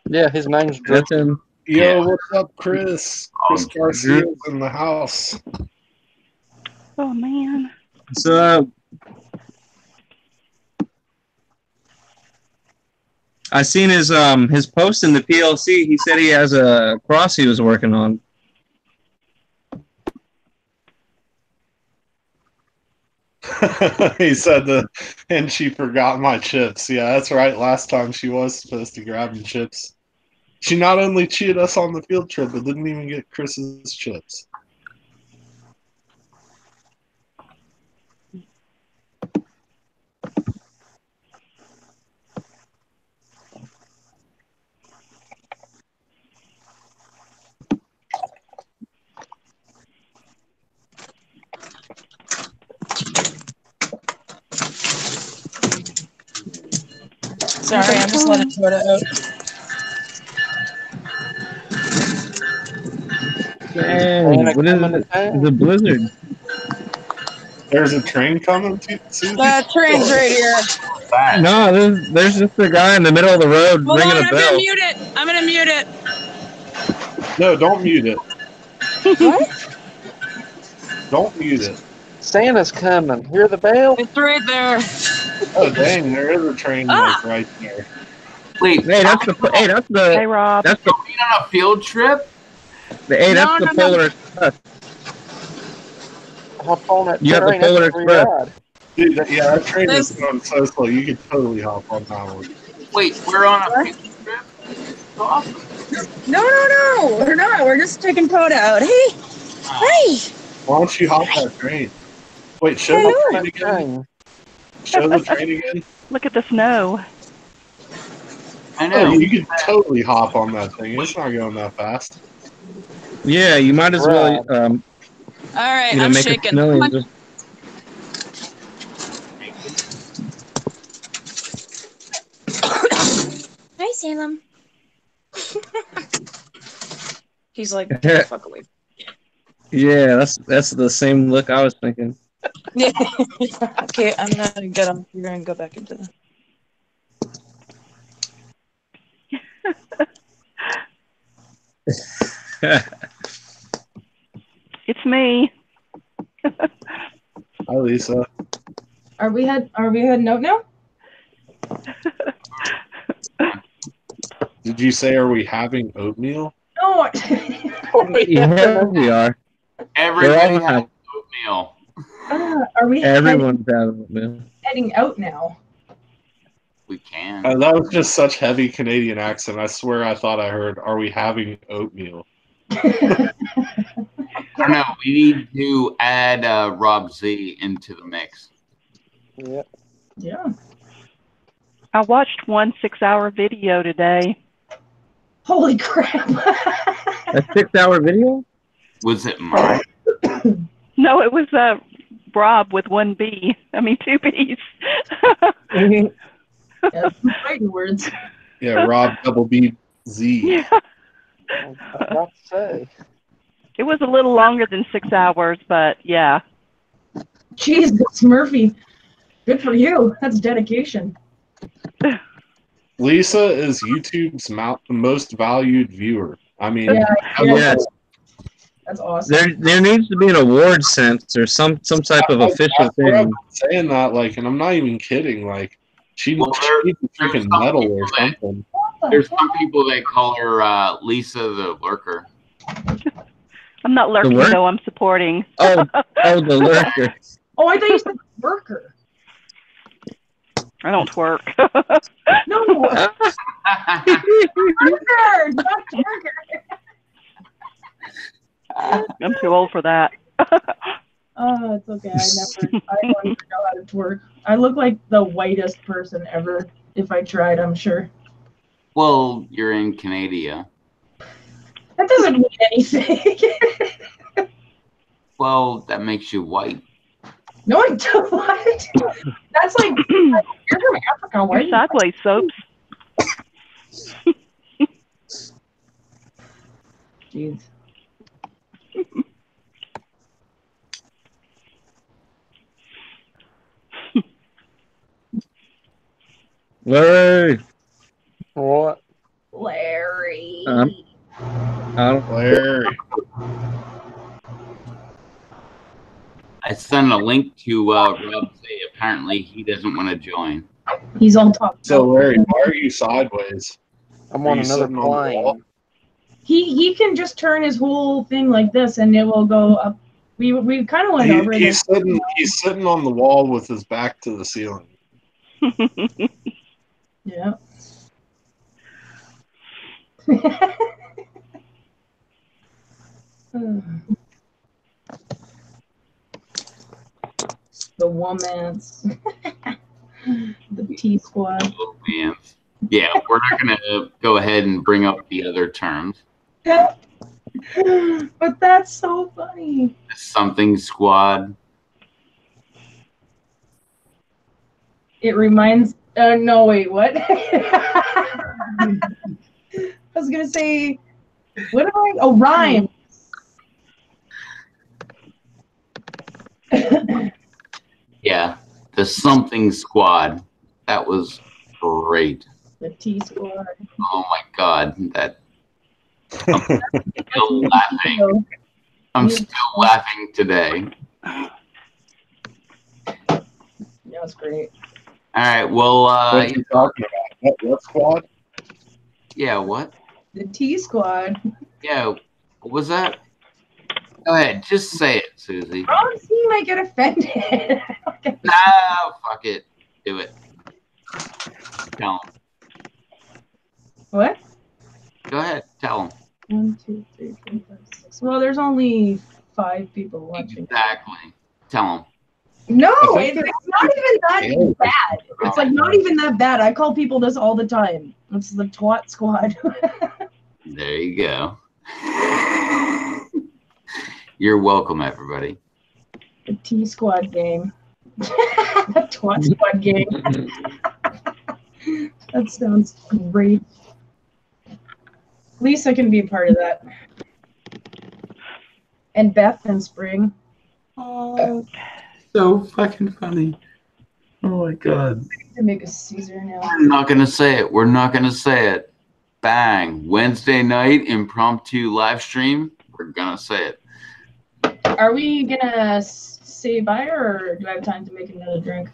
Yeah, his name's Drew. That's him. Yo, Yeah. what's up, Chris? Chris Garcia's in the house. Oh, man. So I seen his post in the PLC. He said he has a cross he was working on. He said and she forgot my chips. Yeah, that's right. Last time she was supposed to grab the chips. She not only cheated us on the field trip, but didn't even get Chris's chips. Sorry, I'm just letting Florida out. Dang, what is it? It's a blizzard. There's a train coming, Susie? That train's right here. No, there's just a guy in the middle of the road Hold ringing on, a I'm bell. gonna mute it. I'm gonna mute it. No, don't mute it. What? Don't mute it. Santa's coming. Hear the bell? It's right there. Oh dang, there is a train like right there. Wait, Hey, that's the Hey, Rob. that's the being on a field trip? hey, that's the Polar Express. Hop on that You have the train. That's Polar a free Express. ride. Dude, that train is going so slow. You could totally hop on that one. Wait, we're on a field trip? It's awesome. No, we're not. We're just taking Coda out. Hey, hey. Why don't you hop that train? Wait, show the train again. Show the train again. Look at the snow. I know. Oh, you could totally hop on that thing. It's not going that fast. Yeah, you might as well All right, you know, I'm make shaking. it snowy and Come just Hi, Salem. He's like, get the fuck away. yeah, that's the same look I was thinking. Yeah. Okay, I'm gonna get him. You're gonna go back into the. It's me. Hi, Lisa. Are we heading out now? Did you say, are we having oatmeal? No. Yeah, we are. Everybody They're all has oatmeal. Are we Everyone's having it, man. heading out now? We can. That was just such heavy Canadian accent. I swear I thought I heard, are we having oatmeal? I don't know. We need to add Rob Z into the mix. Yeah. Yeah. I watched one 6-hour video today. Holy crap. A 6-hour video? Was it mine? No, it was Rob with 1 B. I mean 2 B's. Yeah, fighting words. Yeah, Rob double B Z. Yeah. I was about to say. It was a little longer than 6 hours, but yeah. Jesus, Murphy. Good for you. That's dedication. Lisa is YouTube's most valued viewer. I mean, Yes. That's awesome. There needs to be an award sense or some type of official I've been thing. saying that, like, and I'm not even kidding. Like, she needs a freaking some medal people or something. There's some people that call her Lisa the Lurker. I'm not lurking what? though, I'm supporting. Oh, the lurker. Oh, I thought you said worker. I don't twerk. No. Worker, not worker. I'm too old for that. Oh, it's okay. I don't even know how to twerk. I look like the whitest person ever. If I tried, I'm sure. Well, you're in Canada. That doesn't mean anything. Well, that makes you white. No, I don't. What? That's like, you're from Africa. Why are Your you sideways soaps. Jeez. Larry. What? Larry. Larry. I sent a link to Rob Z. Apparently, he doesn't want to join. He's on top. So, Larry, why are you sideways? I'm Are on you another sitting on the wall? plane. He can just turn his whole thing like this, and it will go up. We kind of went over He's this. sitting on the wall with his back to the ceiling. Yeah. The Womans. The T Squad. Oh, man. Yeah, we're not going to go ahead and bring up the other terms. But that's so funny. Something squad. It reminds No, wait, what? I was gonna say, what am I? Oh, rhyme. Yeah, the something squad. That was great. The T Squad. Oh my god, that I'm still laughing. I'm still laughing today. That was great. All right, well, What are you talking about? What squad? yeah, what? The T Squad. Yeah, what was that? Go ahead, just say it, Susie. Wrong team might get offended. No, fuck it. Do it. Tell them. What? Go ahead, tell them. 1, 2, 3, 4, 5, 6. Well, there's only 5 people watching. Exactly. Tell them. No, it's not even that bad. It's like not even that bad. I call people this all the time. It's the Twat Squad. There you go. You're welcome, everybody. The T Squad game. The Twat Squad game. That sounds great. At least I can be a part of that. And Beth and Spring. Oh, so fucking funny. Oh my god. To make a Caesar now. We're not gonna say it. We're not gonna say it. Bang. Wednesday night impromptu live stream. We're gonna say it. Are we gonna say bye, or do I have time to make another drink?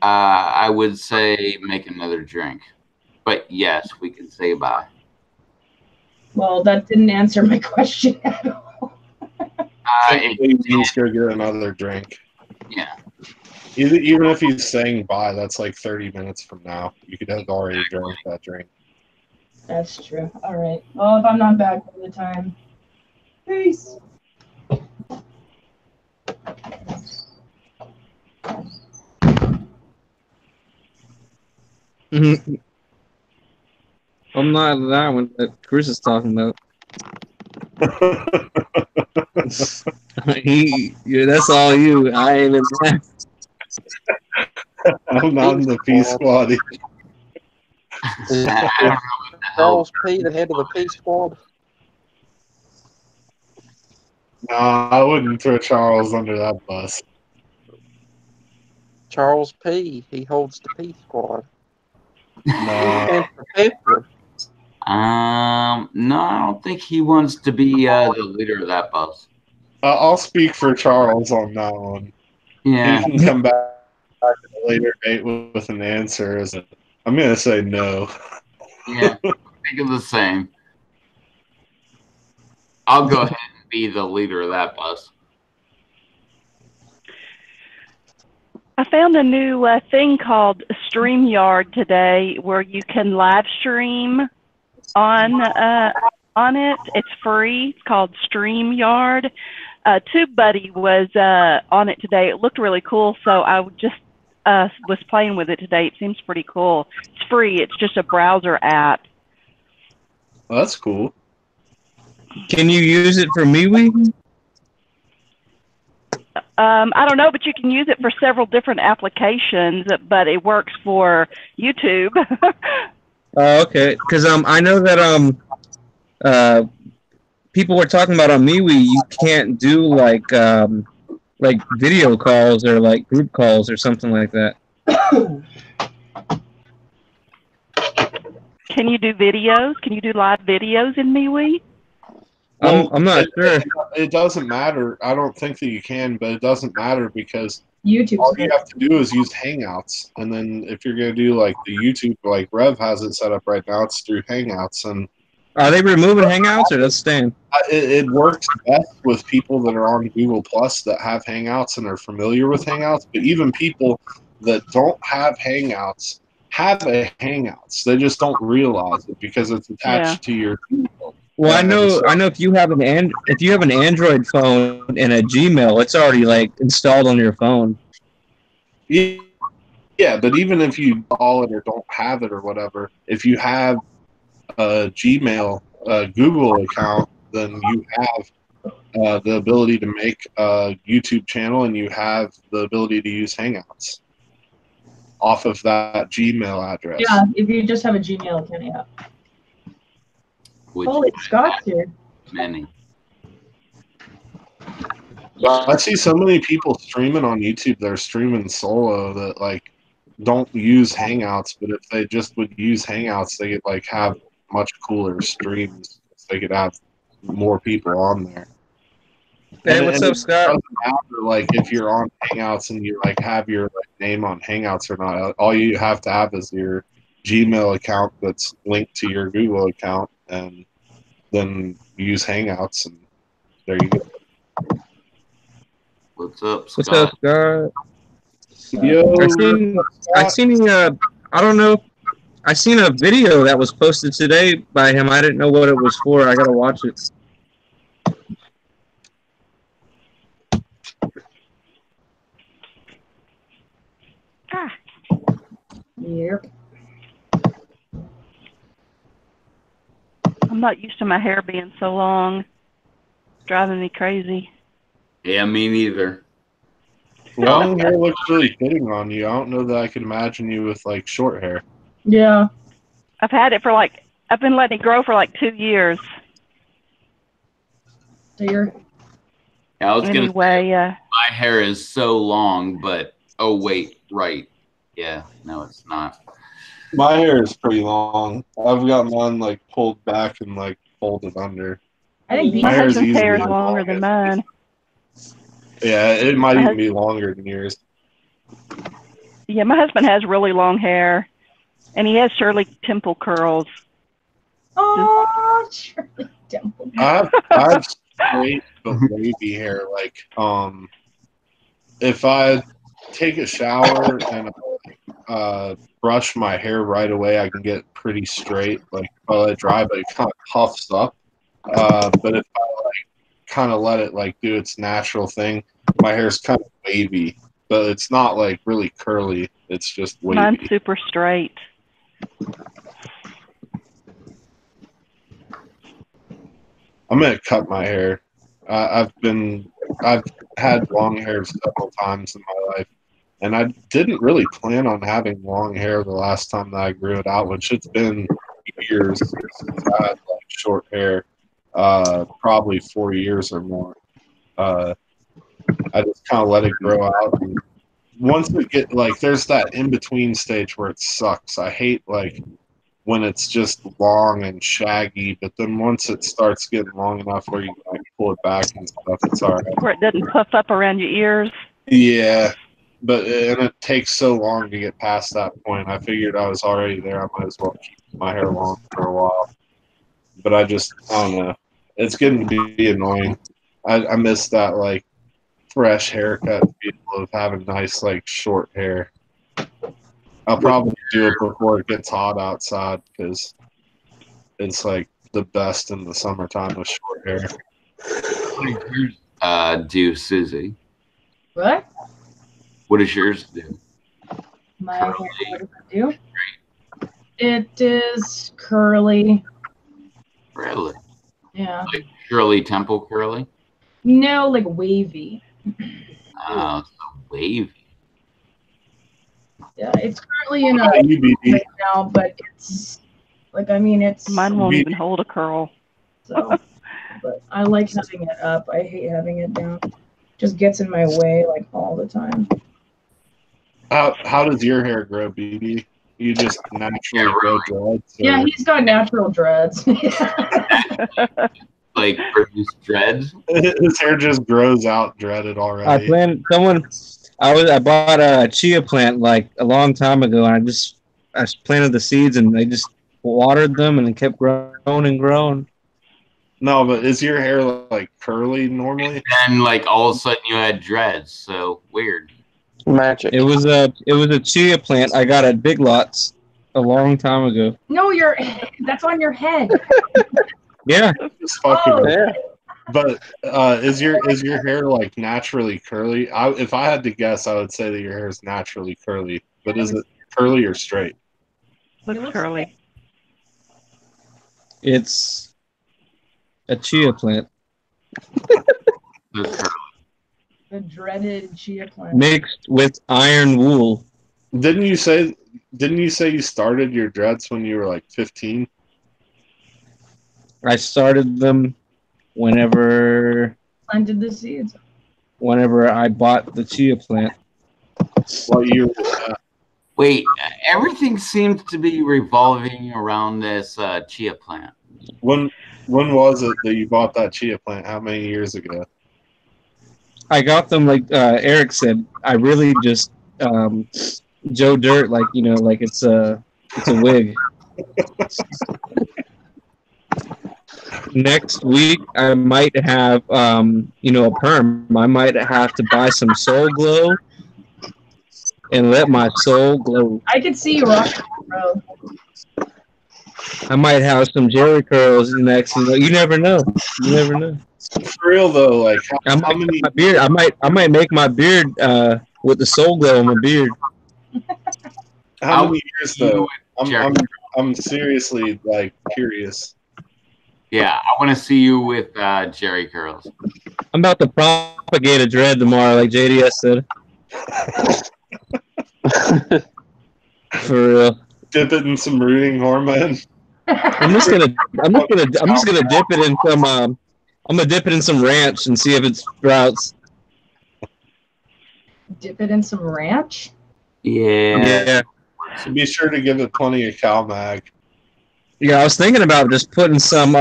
I would say make another drink. But yes, we can say bye. Well, that didn't answer my question at all. You just go get another drink. Yeah. Even if he's saying bye, that's like 30 minutes from now. You could have already drank that drink. That's true. All right. Well, if I'm not back by the time. Peace. I'm not that one that Chris is talking about. That's all you. I ain't in that. I'm not in the P squad. Charles P, the head of the P squad. No, I wouldn't throw Charles under that bus. Charles P, he holds the P squad. No. And for Pepper. No, I don't think he wants to be the leader of that bus. I'll speak for Charles on that one. Yeah. He can come back at a later date with an answer. I'm going to say no. Yeah, I think of the same. I'll go ahead and be the leader of that bus. I found a new thing called StreamYard today where you can live stream on it. It's free. It's called StreamYard. TubeBuddy was on it today. It looked really cool, so I just was playing with it today. It seems pretty cool. It's free. It's just a browser app. Well, that's cool. Can you use it for MeWe? I don't know, but you can use it for several different applications, but it works for YouTube. Oh, okay. Because I know that people were talking about on MeWe you can't do like video calls or like group calls or something like that. Can you do videos? Can you do live videos in MeWe? I'm not sure. It doesn't matter. I don't think that you can, but it doesn't matter because YouTube. All you have to do is use Hangouts, and then if you're gonna do like the YouTube, like Rev has it set up right now, it's through Hangouts, and Are they removing Hangouts or that's staying? it works best with people that are on Google Plus that have Hangouts and are familiar with Hangouts. But even people that don't have Hangouts have a Hangouts. They just don't realize it because it's attached to your Google. Well, I know if you have an Android phone and a Gmail, it's already like installed on your phone. Yeah, but even if you call it or don't have it or whatever, if you have a Gmail, Google account, then you have the ability to make a YouTube channel and you have the ability to use Hangouts. off of that Gmail address. Yeah, if you just have a Gmail account, yeah. Which Holy Scott's here. many. But I see so many people streaming on YouTube. They're streaming solo that like don't use Hangouts, but if they just would use Hangouts, they could like have much cooler streams. They could have more people on there. Hey, And- what's and up, it Scott? doesn't matter like if you're on Hangouts and you like have your like, name on Hangouts or not. All you have to have is your Gmail account that's linked to your Google account, and then use Hangouts, and there you go. What's up, Scott? What's up, Scott? Yo, I seen I don't know. I seen a video that was posted today by him. I didn't know what it was for. I gotta watch it. Yep. I'm not used to my hair being so long. It's driving me crazy. Yeah, me neither. long hair looks really fitting on you. I don't know that I could imagine you with like short hair. Yeah. I've had it for like, I've been letting it grow for like 2 years. So you're. Yeah, I was gonna say, Anyway, my hair is so long, but oh wait, right. Yeah, no, it's not. My hair is pretty long. I've got mine like pulled back and like folded under. I think my hair is husband's hair is easily longer than mine. Yeah, it might even be longer than yours. Yeah, my husband has really long hair, and he has Shirley Temple curls. Oh, Shirley Temple. I have straight but wavy hair. Like, if I take a shower and brush my hair right away, I can get pretty straight. Like, if I let it dry, but it kind of puffs up. But if I like kind of let it like do its natural thing, my hair's kind of wavy, but it's not like really curly. It's just wavy. Mine's super straight. I'm gonna cut my hair. I've had long hair several times in my life, and I didn't really plan on having long hair the last time that I grew it out, which it's been years since I had like short hair, probably 4 years or more. I just kind of let it grow out. And once it get like, there's that in between stage where it sucks. I hate like when it's just long and shaggy, but then once it starts getting long enough where you can like, pull it back and stuff, it's all right. Where it doesn't puff up around your ears. Yeah, but and it takes so long to get past that point. I figured I was already there. I might as well keep my hair long for a while. But I don't know. It's getting to be annoying. I miss that like fresh haircut feel of having nice like short hair. I'll probably do it before it gets hot outside because it's like the best in the summertime with short hair. Do Susie? What? What does yours do? My hair, what does it do? It is curly. Really? Yeah. Like Shirley Temple curly? No, like wavy. Oh, so wavy. Yeah, it's currently in a right now, but it's like it's Mine won't even hold a curl. So, but I like having it up. I hate having it down. Just gets in my way like all the time. How does your hair grow, BB? You just naturally grow dreads? Or? Yeah, he's got natural dreads. Like produce dreads? His hair just grows out dreaded already. I bought a chia plant like a long time ago, and I planted the seeds, and they just watered them, and it kept growing and growing. No, but is your hair like curly normally? And like all of a sudden you had dreads, so weird. Magic. It was a chia plant I got at Big Lots a long time ago. No, that's on your head. Yeah. Just fucking But is your hair like naturally curly? If I had to guess, I would say that your hair is naturally curly. But is it curly or straight? Looks curly. It's a chia plant The dreaded chia plant. mixed with iron wool. Didn't you say you started your dreads when you were like 15? I started them whenever Planted the seeds. I bought the chia plant. What year? Wait, everything seems to be revolving around this chia plant. When was it that you bought that chia plant? How many years ago? I got them like Eric said. I really just Joe Dirt, like like it's a wig. Next week I might have a perm. I might have to buy some Soul Glow and let my soul glow. I could see you rocking, bro. I might have some Jerry curls next. You never know. You never know. For real though, like I might make my beard. I might make my beard with the Soul Glow on my beard. How many years though? I'm seriously like curious. Yeah, I want to see you with Jerry curls. I'm about to propagate a dread tomorrow, like JDS said. For real. Dip it in some rooting hormone. I'm just gonna dip it in some I'm gonna dip it in some ranch and see if it sprouts. Dip it in some ranch? Yeah. So be sure to give it plenty of CalMag. Yeah, I was thinking about just putting some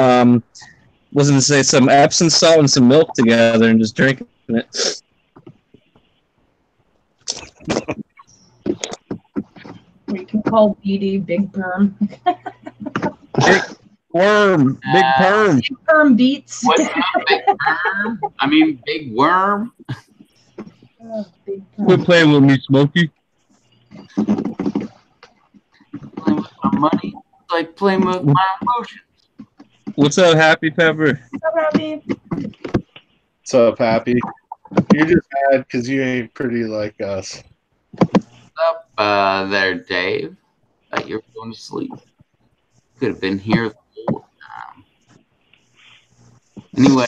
some Epsom salt and some milk together and just drinking it. We can call BD Big Perm. Big worm. Big perm. Big Perm beats. What's up, Big Worm? I mean, Big Worm. Quit playing with me, Smokey. Playing with my money, it's like playing with my emotions. What's up, Happy Pepper? What's up, Happy? What's up, Happy? You're just mad because you ain't pretty like us. What's up there, Dave? Thought you were going to sleep. Could have been here the whole time. Anyway,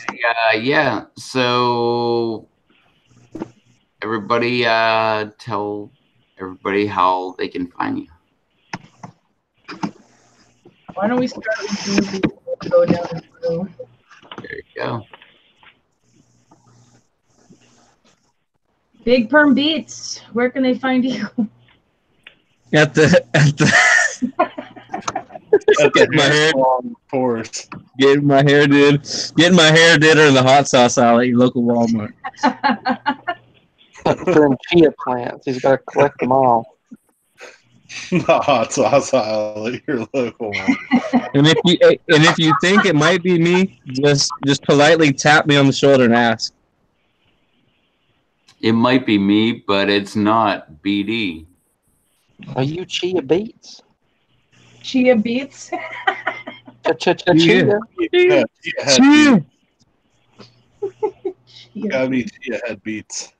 yeah. So everybody, tell everybody how they can find you. Why don't we start with you before we go down the road? There you go. Big Perm Beats. Where can they find you? At the getting my hair course. Getting my hair did or in the hot sauce aisle at your local Walmart. From chia plants. He's got to collect them all. The hot sauce aisle at your local one. And if you think it might be me, just politely tap me on the shoulder and ask. It might be me, but it's not BD. Are you Chia Beats? Chia Beats? Chia. Chia. Gotta be Chia Head Beats.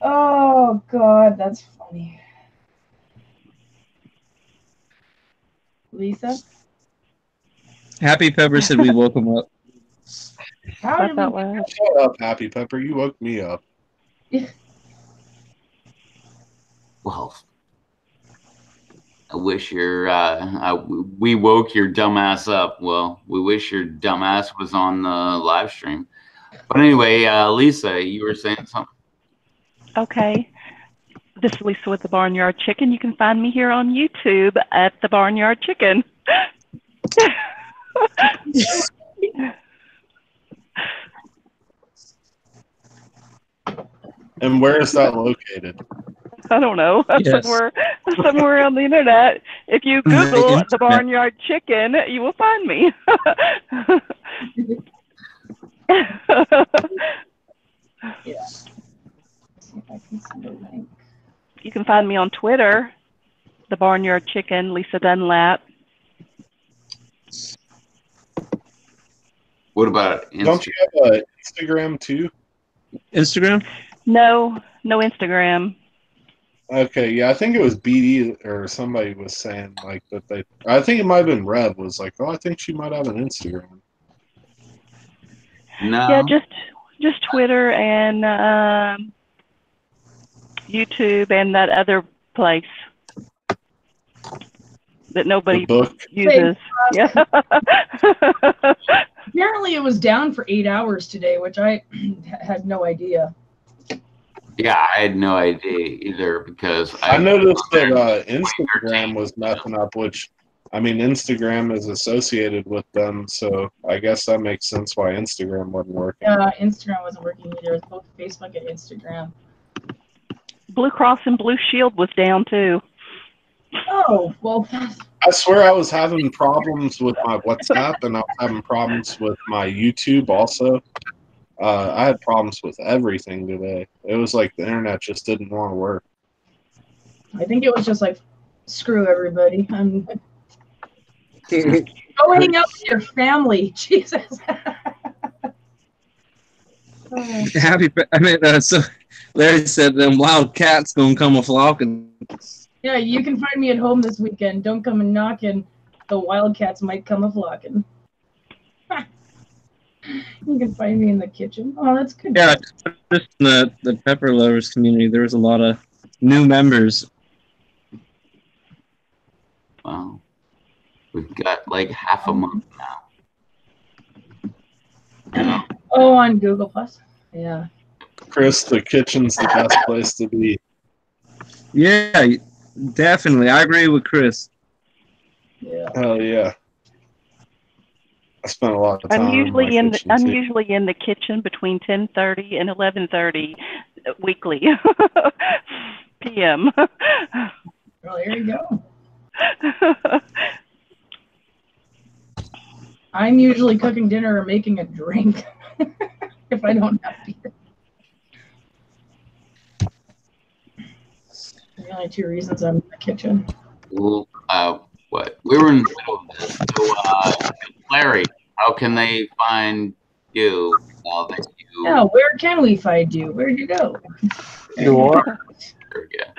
Oh, God, that's funny. Lisa? Happy Pepper said we woke him up. How did we... Shut up, Happy Pepper. You woke me up. Well, I wish we woke your dumbass up. Well, we wish your dumbass was on the live stream. But anyway, Lisa, you were saying something. Okay. This is Lisa with the Barnyard Chicken. You can find me here on YouTube at the Barnyard Chicken. And where is that located? I don't know. Yes. Somewhere on the internet. If you Google the Barnyard Chicken, you will find me. Yeah. See if I can send a link. You can find me on Twitter, the Barnyard Chicken, Lisa Dunlap. What about Instagram? Don't you have an Instagram too? Instagram? No Instagram. Okay, yeah, I think it was BD or somebody was saying like that they. I think it might have been Rev was like, oh, I think she might have an Instagram. No. Yeah, just Twitter and YouTube and that other place that nobody book. uses. Yeah. Apparently, it was down for 8 hours today, which I had no idea. Yeah, I had no idea either because I noticed that Instagram was messing up, which, I mean, Instagram is associated with them, so I guess that makes sense why Instagram wasn't working. Instagram wasn't working either. It's both Facebook and Instagram. Blue Cross and Blue Shield was down too. Oh, well. I swear I was having problems with my WhatsApp and I was having problems with my YouTube also. I had problems with everything today. It was like the internet just didn't want to work. I think it was just like, screw everybody. I'm go hang out with your family. Jesus. So Larry said them wild cats gonna come a flocking. Yeah, you can find me at home this weekend. Don't come and knocking. The wildcats might come a flocking. You can find me in the kitchen. Oh, that's good. Yeah, just in the Pepper Lovers community, there was a lot of new members. Wow. We've got like half a month now. Oh, on Google Plus. Yeah. Chris, the kitchen's the best place to be. Yeah, definitely. I agree with Chris. Yeah. Hell yeah. I spent a lot of time. I'm usually in kitchen the kitchen between 10:30 and 11:30 weekly p.m. Well, there you go. I'm usually cooking dinner or making a drink if I don't have beer. The only two reasons I'm in the kitchen. Well, what? We were in the middle of this. So, Larry, how can they find you now that you... Yeah, where can we find you? Where'd you go? You are? Yeah.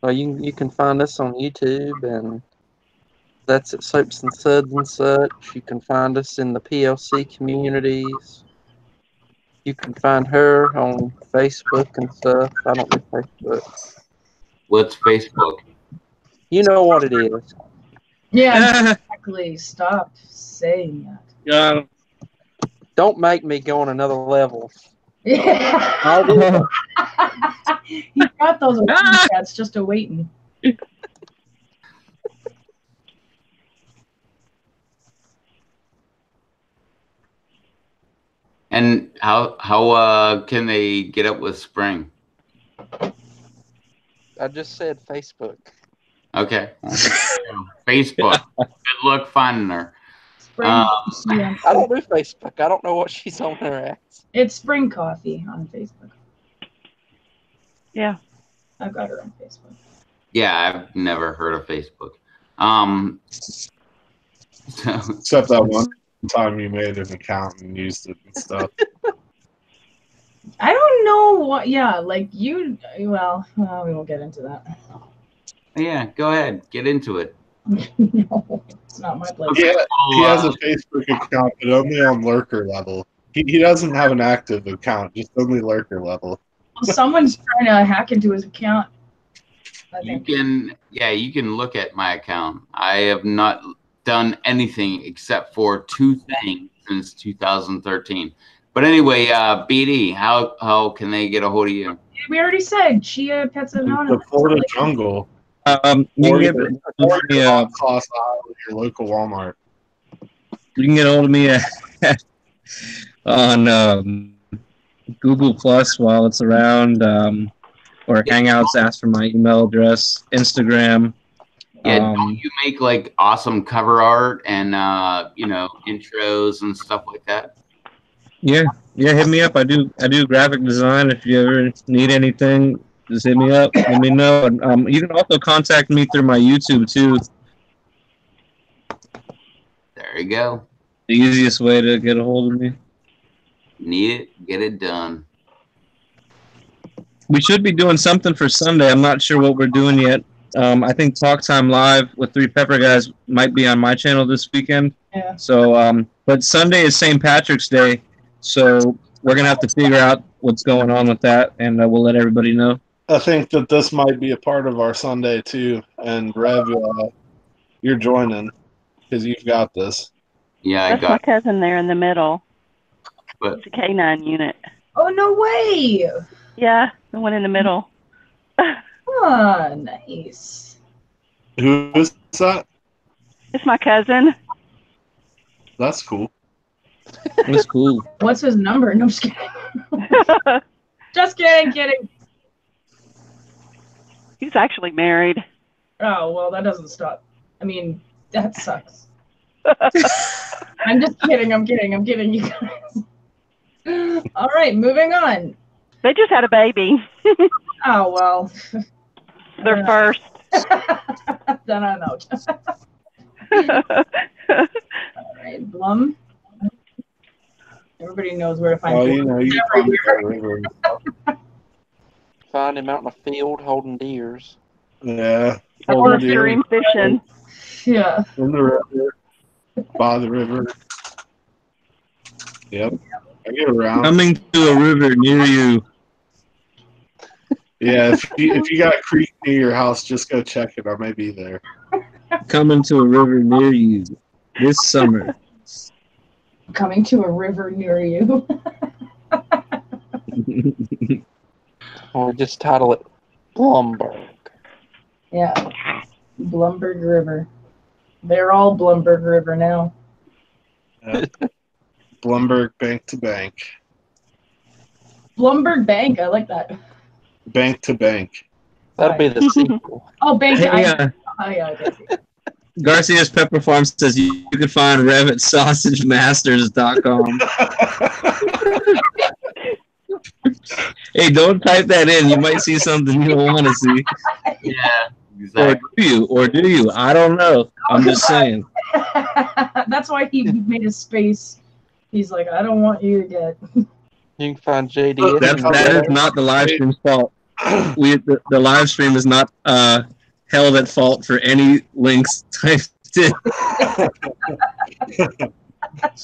Well, you can find us on YouTube, and that's at Soaps and Suds and such. You can find us in the PLC communities. You can find her on Facebook and stuff. I don't do Facebook. What's Facebook? You know what it is. Yeah, exactly. Stop saying that. Yeah. Don't make me go on another level. Yeah. I'll do it. He's got those cats just awaiting. And how can they get up with Spring? I just said Facebook. Okay. Facebook. Good luck finding her. I I don't do Facebook. I don't know what she's on her at. It's Spring Coffee on Facebook. Yeah. I've got her on Facebook. Yeah, I've never heard of Facebook. Except that one time you made an account and used it and stuff. I don't know what. Yeah, like you. Well, we won't get into that. Yeah, go ahead. Get into it. No, it's not my place. Yeah, he has a Facebook account, but only on lurker level. He doesn't have an active account, just only lurker level. Well, someone's trying to hack into his account. You can look at my account. I have not done anything except for two things since 2013. But anyway, BD, how can they get a hold of you? We already said Chia Pets Anonymous. The Florida Jungle. You can get your local Walmart. You can get hold of me on Google Plus while it's around, or Hangouts. Ask for my email address. Instagram. Yeah, don't you make like awesome cover art and intros and stuff like that? Yeah, hit me up. I do graphic design. If you ever need anything, just hit me up. Let me know. And, you can also contact me through my YouTube too. There you go. The easiest way to get a hold of me. Need it, get it done. We should be doing something for Sunday. I'm not sure what we're doing yet. I think Talk Time Live with Three Pepper Guys might be on my channel this weekend. Yeah. So, but Sunday is St. Patrick's Day, so we're gonna have to figure out what's going on with that, and we'll let everybody know. I think that this might be a part of our Sunday too. And Rev, you're joining because you've got this. Yeah, I That's my got. cousin there in the middle. But It's a K9 unit. Oh, no way. Yeah, the one in the middle. Oh, nice. Who is that? It's my cousin. That's cool. That's cool. What's his number? No, just kidding. Just kidding. He's actually married. Oh, well, that doesn't stop. I mean, that sucks. I'm just kidding. I'm kidding, you guys. All right, moving on. They just had a baby. Oh, well. Their first. Then I'm out. All right, Blum. Everybody knows where to find Oh, Blum. you know, you find him by the river. Find him out in a field holding deers. Yeah. Or Holding deer stream fishing. Yeah. in the river, by the river. Yep. I get around. Coming to a river near you. Yeah, if you got a creek near your house, just go check it. I may be there. Coming to a river near you this summer. Coming to a river near you. Or just title it Blumberg. Yeah. Blumberg River. They're all Blumberg River now. Yeah. Blumberg bank to bank. Blumberg Bank. I like that. Bank to bank. That'll be the sequel. Oh, Bank. Hey, yeah, okay. Garcia's Pepper Farm says you can find Rev at sausagemasters.com. Hey, don't type that in. You might see something you don't want to see. yeah, exactly. Or do you? I don't know. I'm just saying. That's why he made a space. He's like, I don't want you to get. You can find JD. That is not the live stream's fault. The live stream is not held at fault for any links typed in.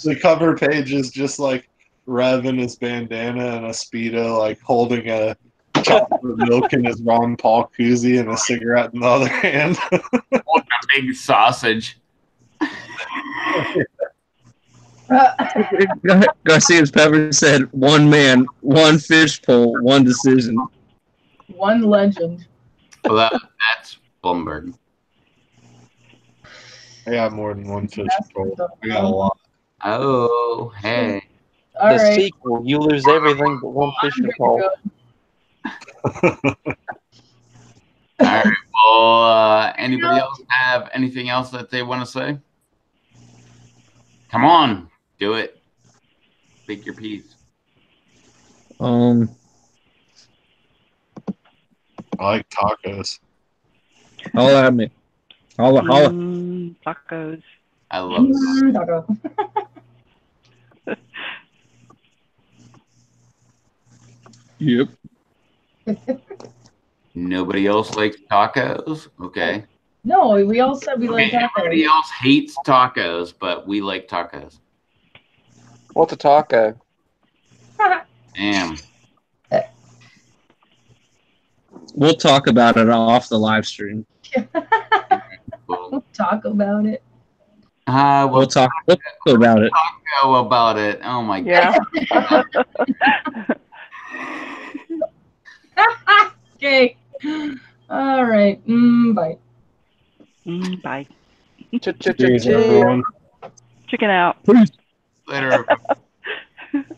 The cover page is just like Rev in his bandana and a Speedo, like holding a chocolate milk in his Ron Paul koozie and a cigarette in the other hand. Holding a big sausage. Garcia's Pepper said, one man, one fish pole, one decision. One legend. Well, that's Blumberg. I got more than one fish pole. I got a lot. Oh, hey. All the right. sequel, you lose everything but one fishing pole. All right. Well, anybody else have anything else that they want to say? Come on, do it. Speak your piece. I like tacos. Holla at me. Holla. Tacos. I love tacos. Taco. Yep. Nobody else likes tacos? Okay. No, we all said we like Everybody tacos. else hates tacos, but we like tacos. What's a taco? Damn. We'll talk about it off the live stream. We'll Talk about it. We'll talk about it. Taco about it. Oh my god. Yeah. Okay. All right. Bye. Bye. Cheers, everyone. Chicken out. Later.